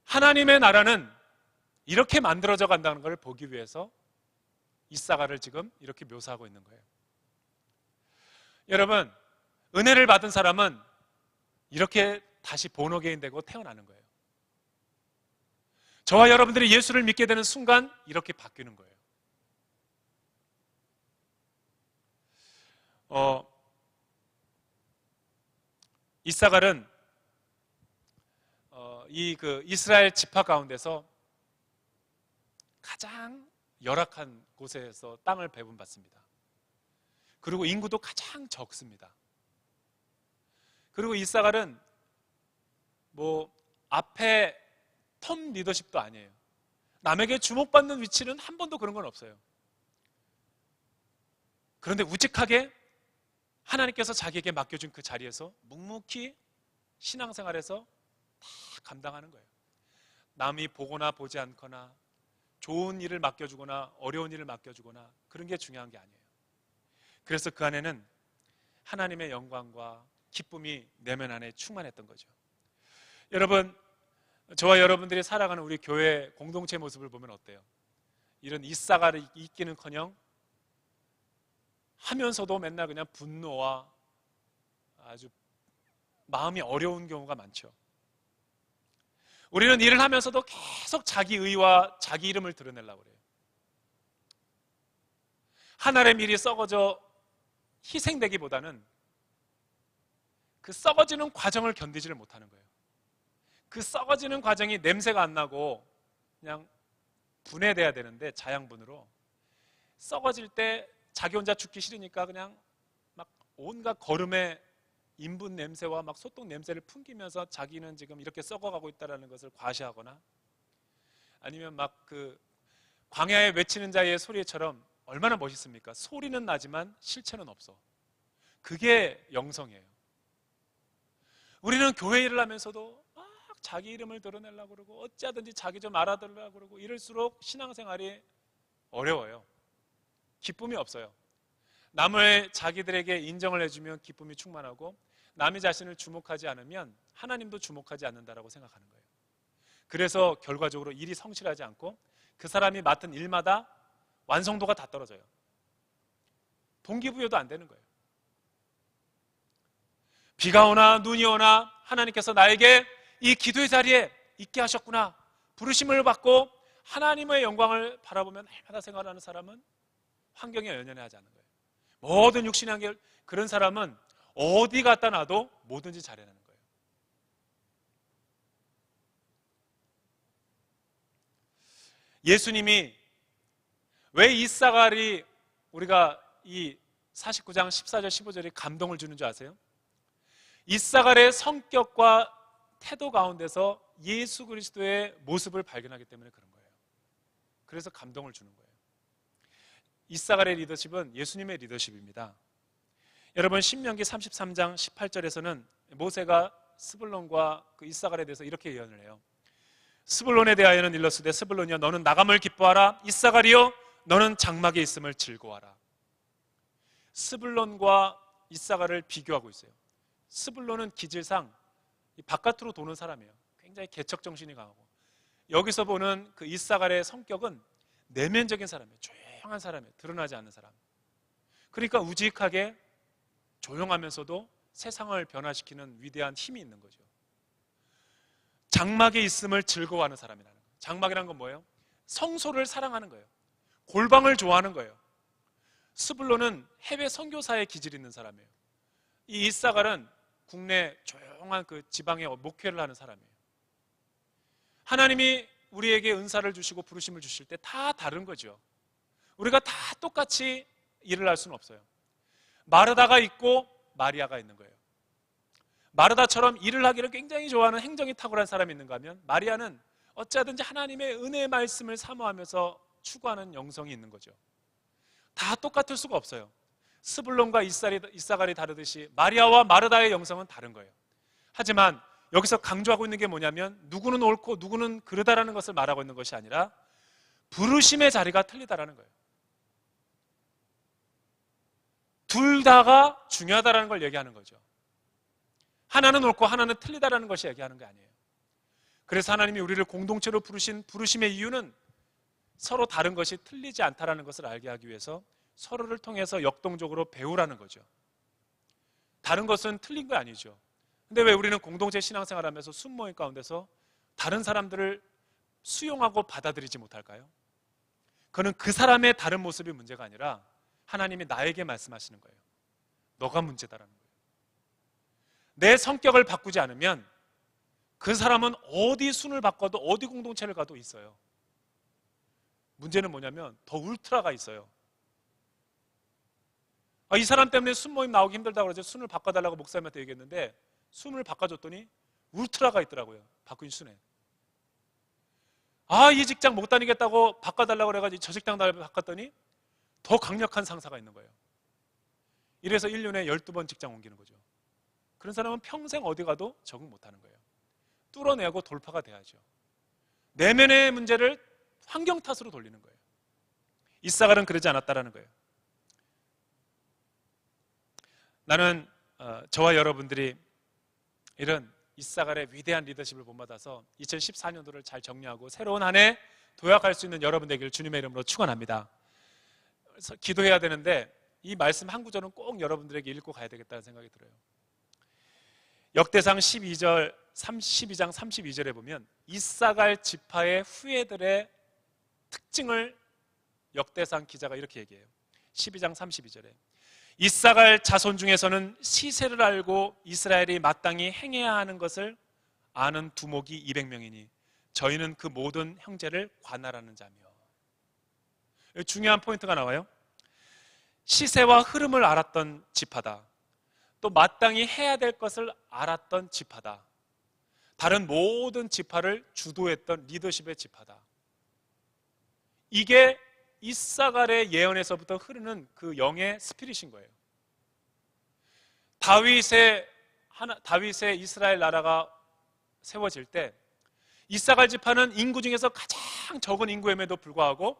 하나님의 나라는 이렇게 만들어져 간다는 걸 보기 위해서 이사갈을 지금 이렇게 묘사하고 있는 거예요. 여러분, 은혜를 받은 사람은 이렇게 다시 본어게인 되고 태어나는 거예요. 저와 여러분들이 예수를 믿게 되는 순간 이렇게 바뀌는 거예요. 이사갈은 이스라엘 지파 가운데서 가장 열악한 곳에서 땅을 배분받습니다. 그리고 인구도 가장 적습니다. 그리고 이사갈은 앞에 톱 리더십도 아니에요. 남에게 주목받는 위치는 한 번도 그런 건 없어요. 그런데 우직하게 하나님께서 자기에게 맡겨준 그 자리에서 묵묵히 신앙생활에서 다 감당하는 거예요. 남이 보거나 보지 않거나 좋은 일을 맡겨주거나 어려운 일을 맡겨주거나 그런 게 중요한 게 아니에요. 그래서 그 안에는 하나님의 영광과 기쁨이 내면 안에 충만했던 거죠. 여러분, 저와 여러분들이 살아가는 우리 교회 공동체 모습을 보면 어때요? 이런 이사갈이 있기는커녕 하면서도 맨날 그냥 분노와 아주 마음이 어려운 경우가 많죠. 우리는 일을 하면서도 계속 자기 의와 자기 이름을 드러내려고 그래요. 하나의 일이 썩어져 희생되기보다는 그 썩어지는 과정을 견디지를 못하는 거예요. 그 썩어지는 과정이 냄새가 안 나고 그냥 분해돼야 되는데 자양분으로 썩어질 때 자기 혼자 죽기 싫으니까 그냥 막 온갖 거름의 인분 냄새와 막 소똥 냄새를 풍기면서 자기는 지금 이렇게 썩어가고 있다는 것을 과시하거나 아니면 막 그 광야에 외치는 자의 소리처럼 얼마나 멋있습니까? 소리는 나지만 실체는 없어. 그게 영성이에요. 우리는 교회 일을 하면서도 막 자기 이름을 드러내려고 그러고 어찌하든지 자기 좀 알아들으려고 그러고 이럴수록 신앙생활이 어려워요. 기쁨이 없어요. 남을 자기들에게 인정을 해주면 기쁨이 충만하고 남의 자신을 주목하지 않으면 하나님도 주목하지 않는다라고 생각하는 거예요. 그래서 결과적으로 일이 성실하지 않고 그 사람이 맡은 일마다 완성도가 다 떨어져요. 동기부여도 안 되는 거예요. 비가 오나 눈이 오나 하나님께서 나에게 이 기도의 자리에 있게 하셨구나, 부르심을 받고 하나님의 영광을 바라보며 날마다 생활하는 사람은 환경에 연연하지 않는 거예요. 모든 육신의 한결, 그런 사람은 어디 갖다 놔도 뭐든지 잘해내는 거예요. 예수님이 왜 이사갈이 우리가 이 49장 14절 15절에 감동을 주는 줄 아세요? 이사갈의 성격과 태도 가운데서 예수 그리스도의 모습을 발견하기 때문에 그런 거예요. 그래서 감동을 주는 거예요. 이사갈의 리더십은 예수님의 리더십입니다. 여러분 신명기 33장 18절에서는 모세가 스불론과 그 이사갈에 대해서 이렇게 예언을 해요. 스불론에 대하여는 일러스되 스불론이여 너는 나감을 기뻐하라, 이사갈이여 너는 장막에 있음을 즐거워하라. 스불론과 이사갈을 비교하고 있어요. 스불론은 기질상 바깥으로 도는 사람이에요. 굉장히 개척 정신이 강하고, 여기서 보는 그 이사갈의 성격은 내면적인 사람이에요. 조용한 사람이에요. 드러나지 않는 사람. 그러니까 우직하게 조용하면서도 세상을 변화시키는 위대한 힘이 있는 거죠. 장막에 있음을 즐거워하는 사람이라는 거예요. 장막이라는 건 뭐예요? 성소를 사랑하는 거예요. 골방을 좋아하는 거예요. 스불론은 해외 선교사의 기질이 있는 사람이에요. 이 이사갈은 국내 조용한 그 지방에 목회를 하는 사람이에요. 하나님이 우리에게 은사를 주시고 부르심을 주실 때 다 다른 거죠. 우리가 다 똑같이 일을 할 수는 없어요. 마르다가 있고 마리아가 있는 거예요. 마르다처럼 일을 하기를 굉장히 좋아하는 행정이 탁월한 사람이 있는가 하면, 마리아는 어찌하든지 하나님의 은혜의 말씀을 사모하면서 추구하는 영성이 있는 거죠. 다 똑같을 수가 없어요. 스불론과 이사갈이 다르듯이 마리아와 마르다의 영성은 다른 거예요. 하지만 여기서 강조하고 있는 게 뭐냐면, 누구는 옳고 누구는 그르다라는 것을 말하고 있는 것이 아니라 부르심의 자리가 틀리다라는 거예요. 둘 다가 중요하다라는 걸 얘기하는 거죠. 하나는 옳고 하나는 틀리다라는 것이 얘기하는 게 아니에요. 그래서 하나님이 우리를 공동체로 부르신 부르심의 이유는 서로 다른 것이 틀리지 않다라는 것을 알게 하기 위해서 서로를 통해서 역동적으로 배우라는 거죠. 다른 것은 틀린 거 아니죠. 근데 왜 우리는 공동체 신앙생활하면서 순모임 가운데서 다른 사람들을 수용하고 받아들이지 못할까요? 그는 그 사람의 다른 모습이 문제가 아니라 하나님이 나에게 말씀하시는 거예요. 너가 문제다라는 거예요. 내 성격을 바꾸지 않으면 그 사람은 어디 순을 바꿔도 어디 공동체를 가도 있어요. 문제는 뭐냐면 더 울트라가 있어요. 이 사람 때문에 순모임 나오기 힘들다고 그러죠. 순을 바꿔달라고 목사님한테 얘기했는데 순을 바꿔줬더니 울트라가 있더라고요. 바꾼 순에. 이 직장 못 다니겠다고 바꿔달라고 그래가지고 저 직장 바꿨더니 더 강력한 상사가 있는 거예요. 이래서 1년에 12번 직장 옮기는 거죠. 그런 사람은 평생 어디 가도 적응 못하는 거예요. 뚫어내고 돌파가 돼야죠. 내면의 문제를 환경 탓으로 돌리는 거예요. 이사갈은 그러지 않았다라는 거예요. 나는 저와 여러분들이 이런 이사갈의 위대한 리더십을 본받아서 2014년도를 잘 정리하고 새로운 한 해 도약할 수 있는 여러분 되기를 주님의 이름으로 축원합니다. 그래서 기도해야 되는데 이 말씀 한 구절은 꼭 여러분들에게 읽고 가야 되겠다는 생각이 들어요. 역대상 12장 32절에 보면 이사갈 지파의 후예들의 특징을 역대상 기자가 이렇게 얘기해요. 12장 32절에 이사갈 자손 중에서는 시세를 알고 이스라엘이 마땅히 행해야 하는 것을 아는 두목이 200명이니 저희는 그 모든 형제를 관할하는 자며. 중요한 포인트가 나와요. 시세와 흐름을 알았던 지파다. 또 마땅히 해야 될 것을 알았던 지파다. 다른 모든 지파를 주도했던 리더십의 지파다. 이게 이사갈의 예언에서부터 흐르는 그 영의 스피릿인 거예요. 다윗의 이스라엘 나라가 세워질 때 이사갈 지파는 인구 중에서 가장 적은 인구임에도 불구하고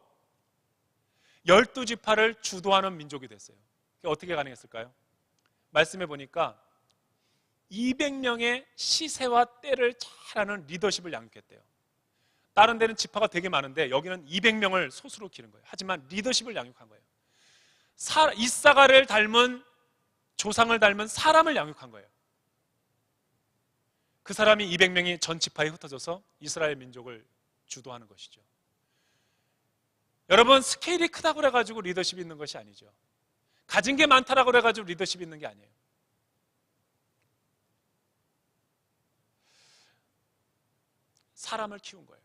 12지파를 주도하는 민족이 됐어요. 어떻게 가능했을까요? 말씀해 보니까 200명의 시세와 때를 잘하는 리더십을 양육했대요. 다른 데는 지파가 되게 많은데 여기는 200명을 소수로 기른 거예요. 하지만 리더십을 양육한 거예요. 이사갈을 닮은, 조상을 닮은 사람을 양육한 거예요. 그 사람이 200명이 전 지파에 흩어져서 이스라엘 민족을 주도하는 것이죠. 여러분, 스케일이 크다고 그래가지고 리더십이 있는 것이 아니죠. 가진 게 많다라고 그래가지고 리더십이 있는 게 아니에요. 사람을 키운 거예요.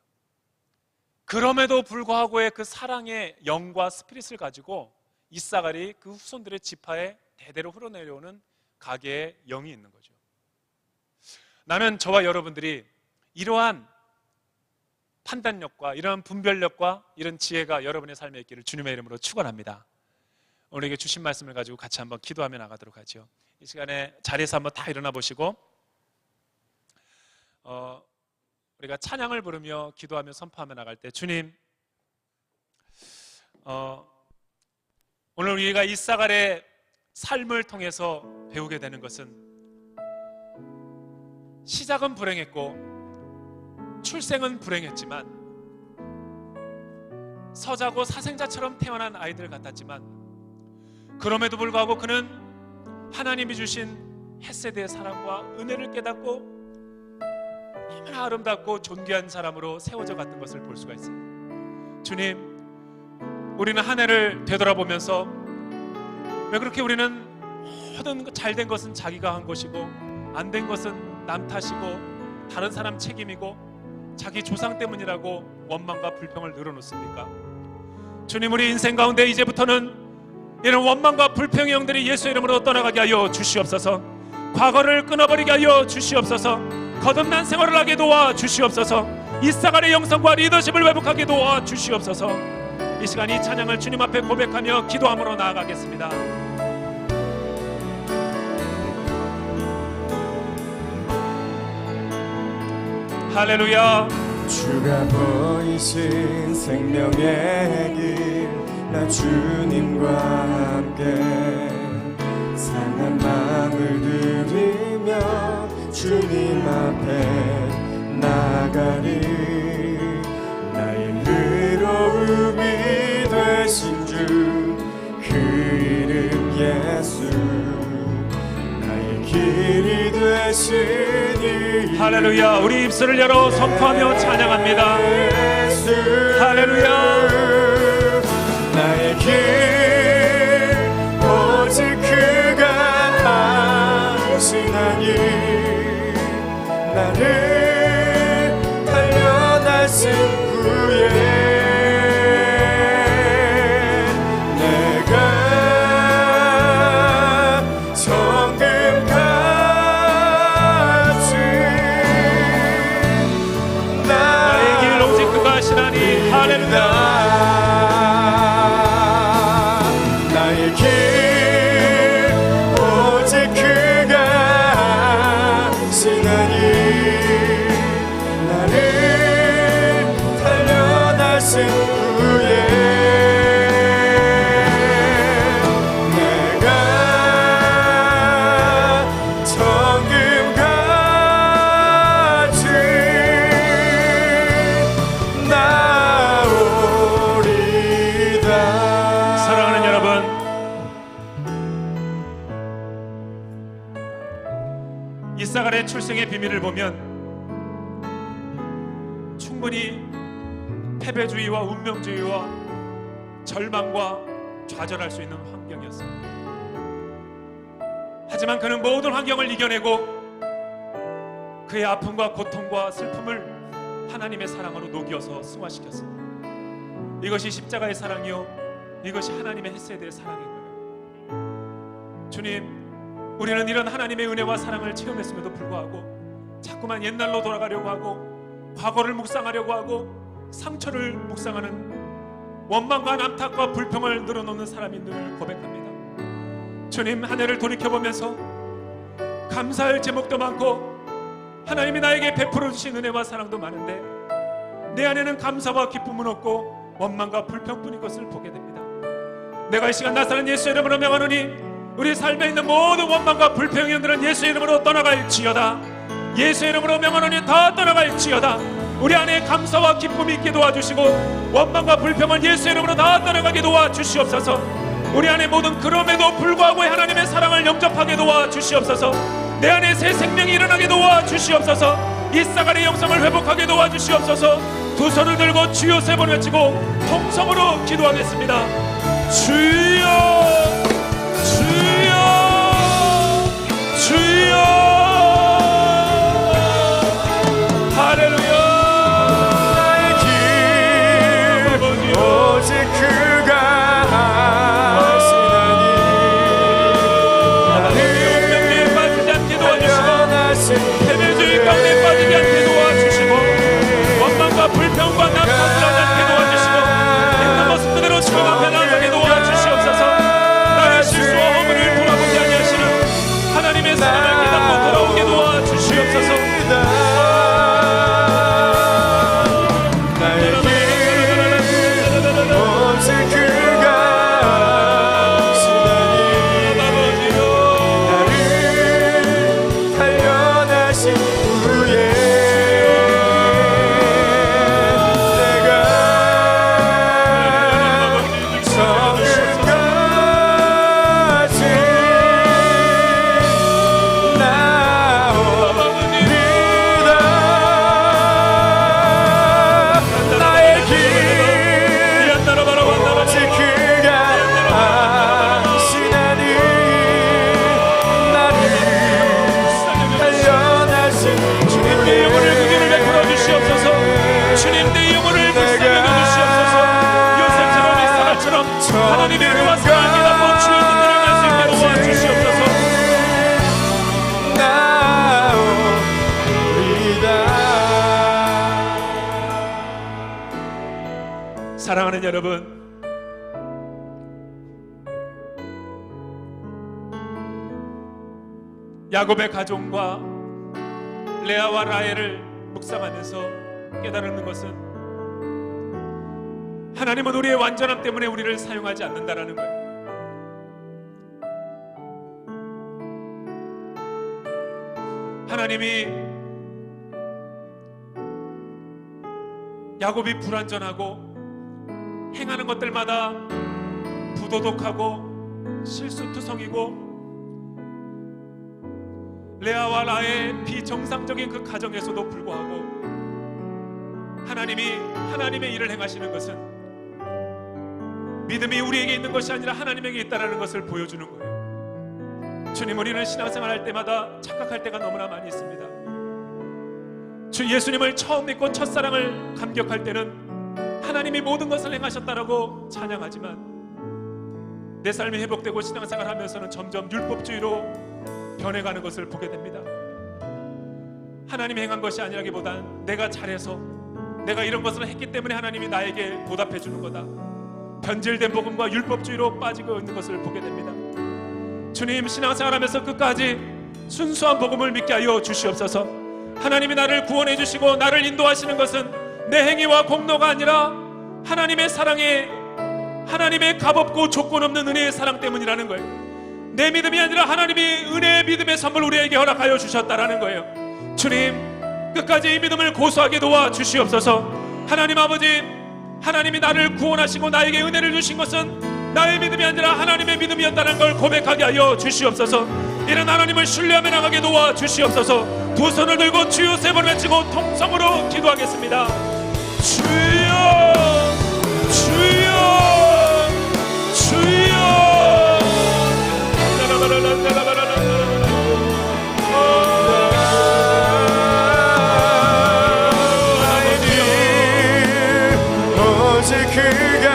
그럼에도 불구하고의 그 사랑의 영과 스피릿을 가지고 이사갈이 그 후손들의 지파에 대대로 흘러내려오는 가계의 영이 있는 거죠. 나는 저와 여러분들이 이러한 판단력과 이러한 분별력과 이런 지혜가 여러분의 삶에 있기를 주님의 이름으로 축원합니다. 오늘에게 주신 말씀을 가지고 같이 한번 기도하며 나가도록 하죠. 이 시간에 자리에서 한번 다 일어나 보시고 우리가 찬양을 부르며 기도하며 선포하며 나갈 때, 주님, 오늘 우리가 이사갈의 삶을 통해서 배우게 되는 것은 시작은 불행했고 출생은 불행했지만 서자고 사생자처럼 태어난 아이들 같았지만 그럼에도 불구하고 그는 하나님이 주신 헷세대의 사랑과 은혜를 깨닫고 얼마나 아름답고 존귀한 사람으로 세워져 갔던 것을 볼 수가 있어요. 주님, 우리는 한 해를 되돌아보면서 왜 그렇게 우리는 모든 잘된 것은 자기가 한 것이고 안 된 것은 남 탓이고 다른 사람 책임이고 자기 조상 때문이라고 원망과 불평을 늘어놓습니까? 주님, 우리 인생 가운데 이제부터는 이런 원망과 불평의 영들이 예수 이름으로 떠나가게 하여 주시옵소서. 과거를 끊어버리게 하여 주시옵소서. 거듭난 생활을 하게 도와 주시옵소서. 이사갈의 영성과 리더십을 회복하게 도와 주시옵소서. 이 시간 이 찬양을 주님 앞에 고백하며 기도함으로 나아가겠습니다. 할렐루야. 주가 보이신 생명의 길, 나 주님과 함께 상한 마음을 들이며 주님 앞에 나가리. 나의 의로움이 되신 주, 그 이름 예수, 나의 길이 되신 이 할렐루야. 우리 입술을 열어 선포하며 찬양합니다. 예수, 할렐루야. 나의 길 오직 그가 하시나니 나를 달려나신 후에 내가 정금같이 나의 길 오직 그가 하시나니 할렐루야. 나의 길 오직 그가 하시나니 나를 달려나신 후에 내가 정금같이 나오리다. 사랑하는 여러분, 이사갈의 출생의 비밀을 보면 충분히 패배주의와 운명주의와 절망과 좌절할 수 있는 환경이었습니다. 하지만 그는 모든 환경을 이겨내고 그의 아픔과 고통과 슬픔을 하나님의 사랑으로 녹여서 승화시켰습니다. 이것이 십자가의 사랑이요, 이것이 하나님의 헷세대의 사랑인 거예요. 주님, 우리는 이런 하나님의 은혜와 사랑을 체험했음에도 불구하고 자꾸만 옛날로 돌아가려고 하고 과거를 묵상하려고 하고 상처를 묵상하는 원망과 남탓과 불평을 늘어놓는 사람인 줄 고백합니다. 주님, 한 해를 돌이켜보면서 감사할 제목도 많고 하나님이 나에게 베풀어 주신 은혜와 사랑도 많은데 내 안에는 감사와 기쁨은 없고 원망과 불평뿐인 것을 보게 됩니다. 내가 이 시간 나사렛 예수 이름으로 명하노니 우리 삶에 있는 모든 원망과 불평의 영들은 예수 이름으로 떠나갈지어다. 예수 이름으로 명하노니 다 떠나갈지어다. 우리 안에 감사와 기쁨이 있게 도와주시고 원망과 불평은 예수 이름으로 다 떠나가게 도와주시옵소서. 우리 안에 모든 그럼에도 불구하고 하나님의 사랑을 영접하게 도와주시옵소서. 내 안에 새 생명이 일어나게 도와주시옵소서. 이 쌍안의 영성을 회복하게 도와주시옵소서. 두 손을 들고 주여 세 번 외치고 통성으로 기도하겠습니다. 주여 주여 주여 할렐루야. 나의 길 오직 그가 하시나니 나를 운명에 빠지지 않게 도와주시고 패배주의 가운데 빠지지 않게 도와주시고 원망과 불평과 낙담을 하지 않게 도와주시고 있는 모습 그대로 주님 앞에 나가게 도와주시옵소서. 나의 실수와 허물을 돌아보지 아니하시는 하나님의 사랑을 깨닫고 돌아오게 도와주시옵소서. 하나님의 은혜와 사랑을 깨닫고 주의 뜻대로 갈 수 있게 도와주시옵소서. 사랑하는 여러분, 야곱의 가족과 레아와 라헬을 묵상하면서 깨달는 것은 하나님은 우리의 완전함 때문에 우리를 사용하지 않는다라는 거예요. 하나님이 야곱이 불완전하고 행하는 것들마다 부도덕하고 실수투성이고 레아와 라의 비정상적인 그 가정에서도 불구하고 하나님이 하나님의 일을 행하시는 것은 믿음이 우리에게 있는 것이 아니라 하나님에게 있다는 것을 보여주는 거예요. 주님, 우리는 신앙생활 할 때마다 착각할 때가 너무나 많이 있습니다. 주 예수님을 처음 믿고 첫사랑을 감격할 때는 하나님이 모든 것을 행하셨다라고 찬양하지만 내 삶이 회복되고 신앙생활 하면서는 점점 율법주의로 변해가는 것을 보게 됩니다. 하나님이 행한 것이 아니라기보단 내가 잘해서 내가 이런 것을 했기 때문에 하나님이 나에게 보답해 주는 거다. 변질된 복음과 율법주의로 빠지고 있는 것을 보게 됩니다. 주님, 신앙생활하면서 끝까지 순수한 복음을 믿게 하여 주시옵소서. 하나님이 나를 구원해 주시고 나를 인도하시는 것은 내 행위와 공로가 아니라 하나님의 사랑에, 하나님의 값없고 조건 없는 은혜의 사랑 때문이라는 거예요. 내 믿음이 아니라 하나님이 은혜의 믿음의 선물 우리에게 허락하여 주셨다라는 거예요. 주님, 끝까지 이 믿음을 고수하게 도와 주시옵소서. 하나님 아버지, 하나님이 나를 구원하시고 나에게 은혜를 주신 것은 나의 믿음이 아니라 하나님의 믿음이었다는 걸 고백하게 하여 주시옵소서. 이런 하나님을 신뢰하며 나가게 도와 주시옵소서. 두 손을 들고 주여 세 번 외치고 통성으로 기도하겠습니다. 주여 주여 주여. 오직 그가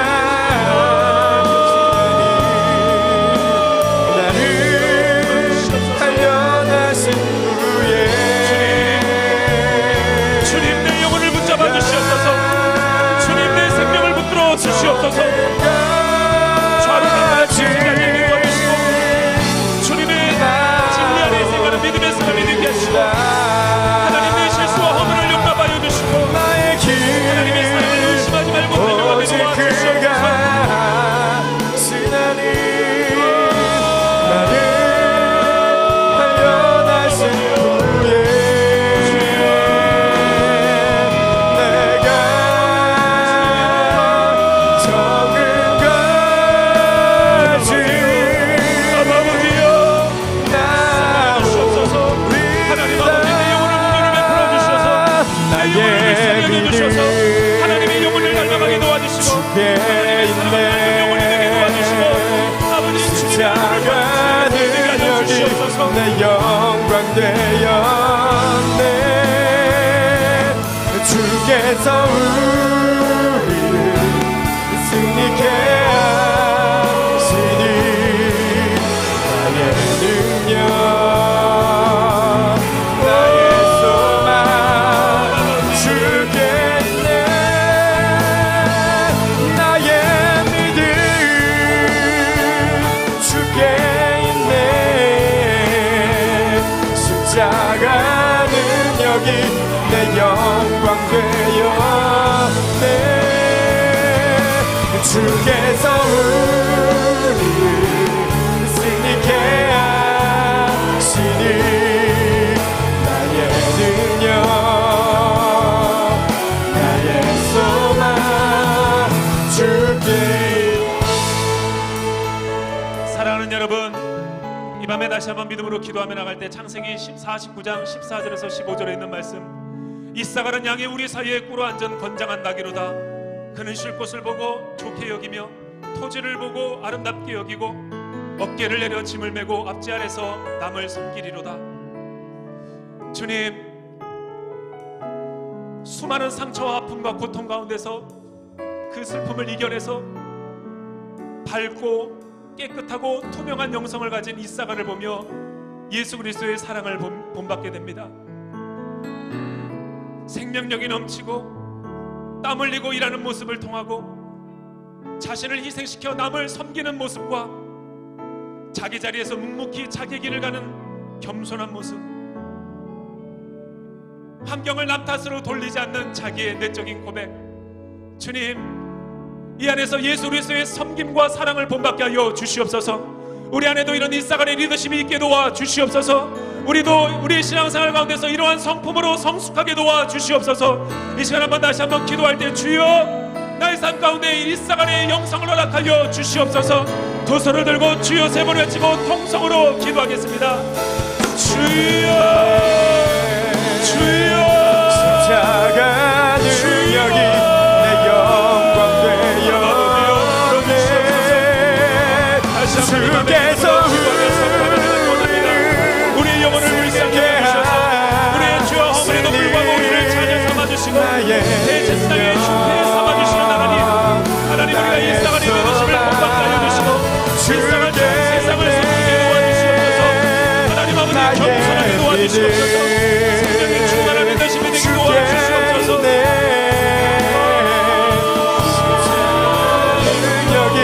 나를 단련하신 후에 주님, 내 영혼을 붙잡아 주시옵소서. 주님, 내 생명을 붙들어 주시옵소서. 좌로나 지지가 되게 도와주시고 주님의 진리 안에 생각하는 믿음의 사람이 되게 하시고 하나님 영혼을 불쌍히 믿음 여겨주셔서 하나님의 영혼을 닮아가게 도와주시고 주께 하나님의 사랑을 닮은 영혼이 되게 도와주시고 아버지 주님의 십자가는 여기 내 영광 되었네. 주께서 우리를 승리케 하시니 나의 능력 나의 소망 주께 있네. 나의 믿음 주께 있네. 십자가 능력이 내 영광 되었네. 주께서 우리를 승리케 하시니 나의 능력 나의 소망 주께. 사랑하는 여러분, 이 밤에 다시 한번 믿음으로 기도하며 나갈 때 창세기 49장 14절에서 15절에 있는 말씀, 이사갈은 양이 우리 사이에 꿇어 앉은 건장한 나귀로다. 그는 쉴 곳을 보고 좋게 여기며 토지를 보고 아름답게 여기고 어깨를 내려 짐을 메고 앞지 아래서 남을 섬기리로다. 주님, 수많은 상처와 아픔과 고통 가운데서 그 슬픔을 이겨내서 밝고 깨끗하고 투명한 영성을 가진 이사갈을 보며 예수 그리스도의 사랑을 본받게 됩니다. 생명력이 넘치고 땀 흘리고 일하는 모습을 통하고 자신을 희생시켜 남을 섬기는 모습과 자기 자리에서 묵묵히 자기 길을 가는 겸손한 모습, 환경을 남 탓으로 돌리지 않는 자기의 내적인 고백, 주님, 이 안에서 예수 그리스도의 섬김과 사랑을 본받게 하여 주시옵소서. 우리 안에도 이런 이사갈의 리더십이 있게 도와 주시옵소서. 우리도 우리의 신앙생활 가운데서 이러한 성품으로 성숙하게 도와 주시옵소서. 이 시간 한번 다시 한번 기도할 때, 주여, 나의 삶 가운데 이사갈의 영성을 허락하여 주시옵소서. 두 손을 들고 주여 세 번 외치고 통성으로 기도하겠습니다. 주여, 주여, 십자가 능력이 내 영광 되었네. 주께서 우리의 영혼을 불쌍히 여기셔서 우리의 죄와 허물에도 불구하고 우리를 자녀 삼아주시고 대제사장의 흉패 삼아주시는 하나님, 하나님, 우리가 이사갈의 리더십을 본받게 하여 주시고 이사갈 세상을 섬기게 도와주시옵소서. 하나님 아버지, 겸손하게 도와주시옵소서. 생명의 충만한 리더십이 되게 도와주시옵소서. 능력이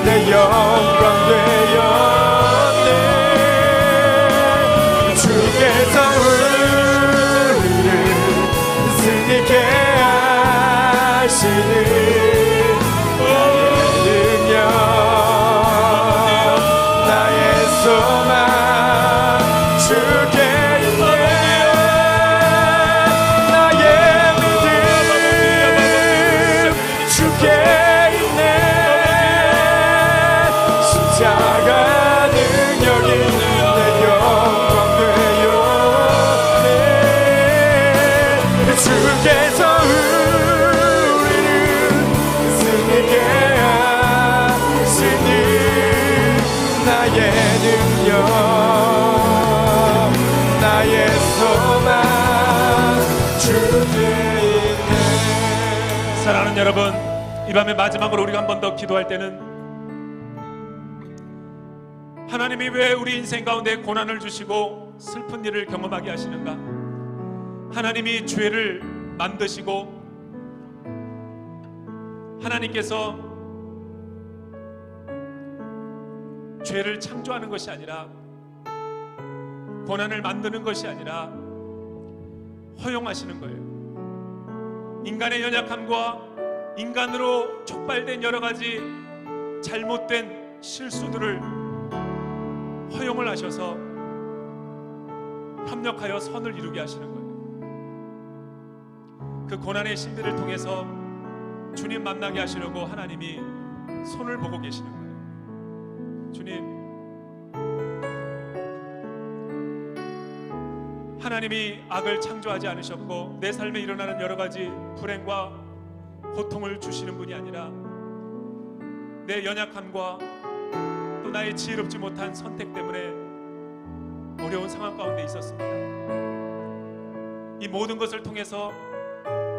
내 영광 되었네. 주께서 우리를 승리케 하시는 나의 능력 나의 소망 주께 있네. 나의 믿음 주께 있네. 십자가 능력이 내 영광 되었네. 주께서 우리를 승리케 하시니 나의 능력 나의 소망 주께 있네. 사랑하는 여러분, 이 밤에 마지막으로 우리가 한 번 더 기도할 때는, 하나님이 왜 우리 인생 가운데 고난을 주시고 슬픈 일을 경험하게 하시는가? 하나님이 죄를 만드시고 하나님께서 죄를 창조하는 것이 아니라, 고난을 만드는 것이 아니라 허용하시는 거예요. 인간의 연약함과 인간으로 촉발된 여러 가지 잘못된 실수들을 허용을 하셔서 협력하여 선을 이루게 하시는 거예요. 그 고난의 신비를 통해서 주님 만나게 하시려고 하나님이 손을 보고 계시는 거예요. 주님, 하나님이 악을 창조하지 않으셨고 내 삶에 일어나는 여러 가지 불행과 고통을 주시는 분이 아니라 내 연약함과 또 나의 지혜롭지 못한 선택 때문에 어려운 상황 가운데 있었습니다. 이 모든 것을 통해서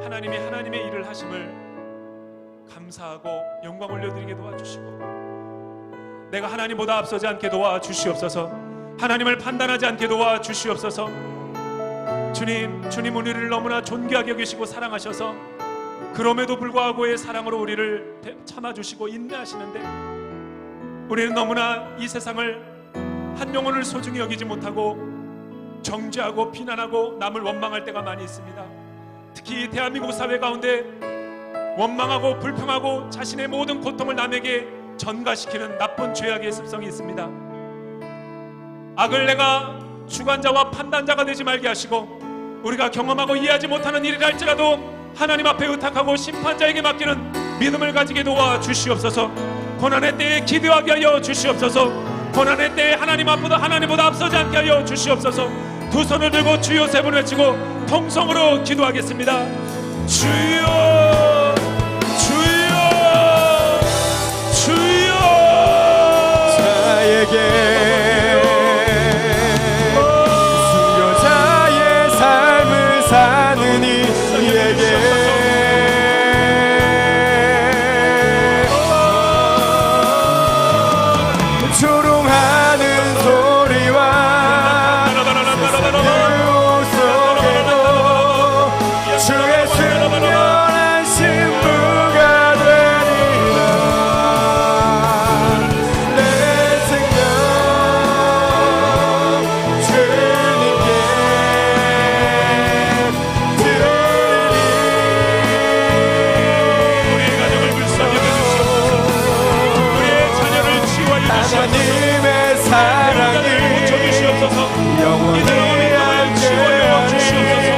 하나님이 하나님의 일을 하심을 감사하고 영광 올려드리게 도와주시고, 내가 하나님보다 앞서지 않게 도와주시옵소서. 하나님을 판단하지 않게 도와주시옵소서. 주님 우리를 너무나 존귀하게 여기시고 사랑하셔서 그럼에도 불구하고의 사랑으로 우리를 참아주시고 인내하시는데, 우리는 너무나 이 세상을 한 영혼을 소중히 여기지 못하고 정죄하고 비난하고 남을 원망할 때가 많이 있습니다. 특히 대한민국 사회 가운데 원망하고 불평하고 자신의 모든 고통을 남에게 전가시키는 나쁜 죄악의 습성이 있습니다. 악을 내가 주관자와 판단자가 되지 말게 하시고, 우리가 경험하고 이해하지 못하는 일이라 할지라도 하나님 앞에 의탁하고 심판자에게 맡기는 믿음을 가지게 도와주시옵소서. 고난의 때에 기도하게 하여 주시옵소서. 고난의 때에 하나님보다 앞서지 않게 하여 주시옵소서. 두 손을 들고 주여 세 번 외치고 통성으로 기도하겠습니다. 주여 주여 주여. 자에게 순교자의 삶을 사는 이에게 조롱하는 소리와 그 속에도 주의 순결한 신부가 되리라. 내 생명 주님께 드리리. 우리의 가정을 불쌍히 여겨주시옵소서. 우리의 자녀를 치유하여 주시옵소서. 하나님의 사랑이 고쳐주시옵소서. 영원히 치유하여 주시옵소서.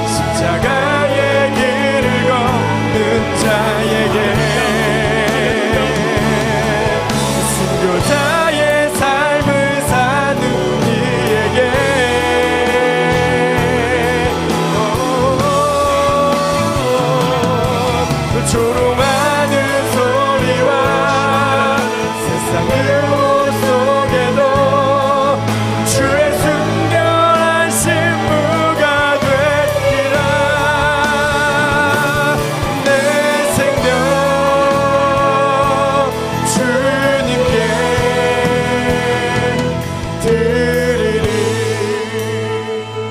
십자가의 길을 걷는 자에게 순교자의 삶을 사는 이에게 조롱하는 소리와 세상의 속에도 주의 순결한 신부가 되리라. 내 생명 주님께 드리리.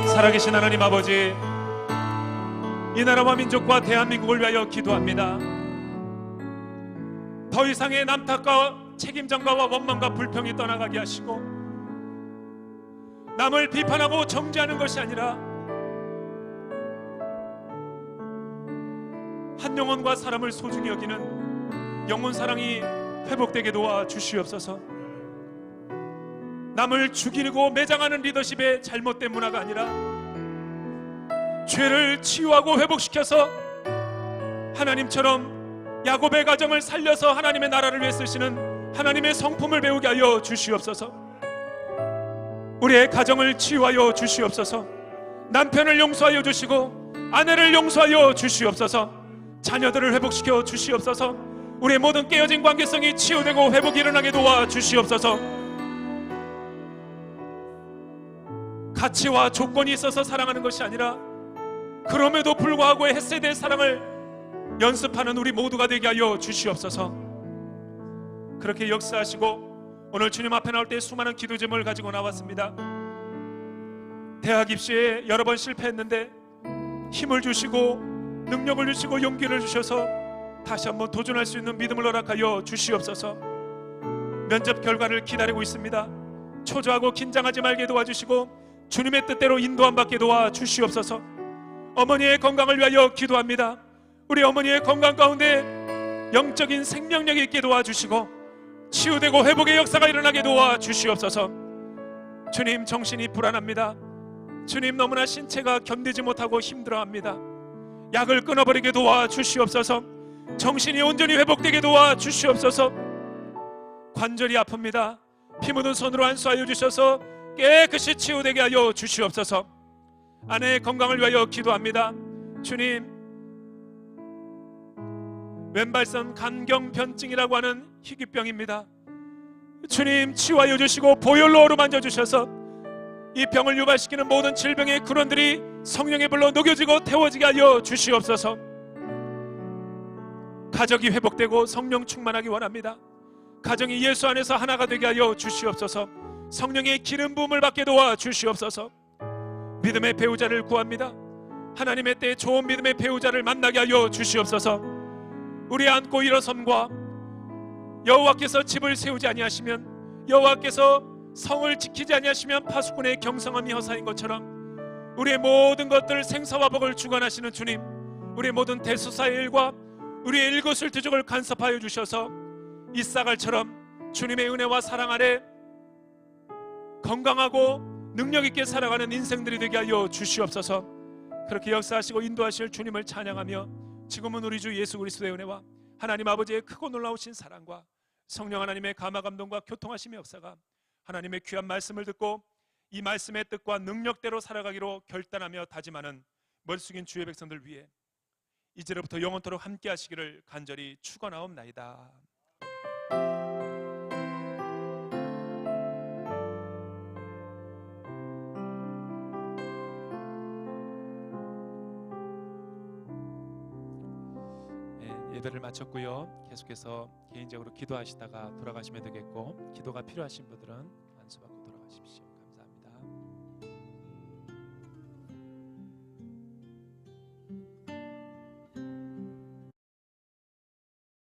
살아계신 하나님 아버지, 이 나라와 민족과 대한민국을 위하여 기도합니다. 더 이상의 남탓과 책임전가와 원망과 불평이 떠나가게 하시고, 남을 비판하고 정죄하는 것이 아니라 한 영혼과 사람을 소중히 여기는 영혼 사랑이 회복되게 도와주시옵소서. 남을 죽이고 매장하는 리더십의 잘못된 문화가 아니라 죄를 치유하고 회복시켜서 하나님처럼 야곱의 가정을 살려서 하나님의 나라를 위해 쓰시는 하나님의 성품을 배우게 하여 주시옵소서. 우리의 가정을 치유하여 주시옵소서. 남편을 용서하여 주시고 아내를 용서하여 주시옵소서. 자녀들을 회복시켜 주시옵소서. 우리의 모든 깨어진 관계성이 치유되고 회복이 일어나게 도와주시옵소서. 가치와 조건이 있어서 사랑하는 것이 아니라 그럼에도 불구하고 헤세드의 사랑을 연습하는 우리 모두가 되게 하여 주시옵소서. 그렇게 역사하시고 오늘 주님 앞에 나올 때 수많은 기도 제목을 가지고 나왔습니다. 대학 입시에 여러 번 실패했는데 힘을 주시고 능력을 주시고 용기를 주셔서 다시 한번 도전할 수 있는 믿음을 허락하여 주시옵소서. 면접 결과를 기다리고 있습니다. 초조하고 긴장하지 말게 도와주시고 주님의 뜻대로 인도함 받게 도와주시옵소서. 어머니의 건강을 위하여 기도합니다. 우리 어머니의 건강 가운데 영적인 생명력이 있게 도와주시고 치유되고 회복의 역사가 일어나게 도와주시옵소서. 주님, 정신이 불안합니다. 주님, 너무나 신체가 견디지 못하고 힘들어합니다. 약을 끊어버리게 도와주시옵소서. 정신이 온전히 회복되게 도와주시옵소서. 관절이 아픕니다. 피 묻은 손으로 안수하여 주셔서 깨끗이 치유되게 하여 주시옵소서. 아내의 건강을 위하여 기도합니다. 주님, 왼발선 간경변증이라고 하는 희귀병입니다. 주님, 치유하여 주시고 보혈로 어루만져 주셔서 이 병을 유발시키는 모든 질병의 근원들이 성령의 불로 녹여지고 태워지게 하여 주시옵소서. 가족이 회복되고 성령 충만하기 원합니다. 가정이 예수 안에서 하나가 되게 하여 주시옵소서. 성령의 기름 부음을 받게 도와 주시옵소서. 믿음의 배우자를 구합니다. 하나님의 때에 좋은 믿음의 배우자를 만나게 하여 주시옵소서. 우리 안고 일어섬과 여호와께서 집을 세우지 아니하시면, 여호와께서 성을 지키지 아니하시면 파수꾼의 경성함이 허사인 것처럼 우리의 모든 것들 생사와 복을 주관하시는 주님, 우리의 모든 대수사의 일과 우리의 일거수일투족을 간섭하여 주셔서 이사갈처럼 주님의 은혜와 사랑 아래 건강하고 능력 있게 살아가는 인생들이 되게 하여 주시옵소서. 그렇게 역사하시고 인도하실 주님을 찬양하며 지금은 우리 주 예수 그리스도의 은혜와 하나님 아버지의 크고 놀라우신 사랑과 성령 하나님의 감화 감동과 교통하심의 역사가 하나님의 귀한 말씀을 듣고 이 말씀의 뜻과 능력대로 살아가기로 결단하며 다짐하는 머리 숙인 주의 백성들 위해 이제로부터 영원토록 함께 하시기를 간절히 축원하옵나이다. 예배를 마쳤고요. 계속해서 개인적으로 기도하시다가 돌아가시면 되겠고, 기도가 필요하신 분들은 안수받고 돌아가십시오.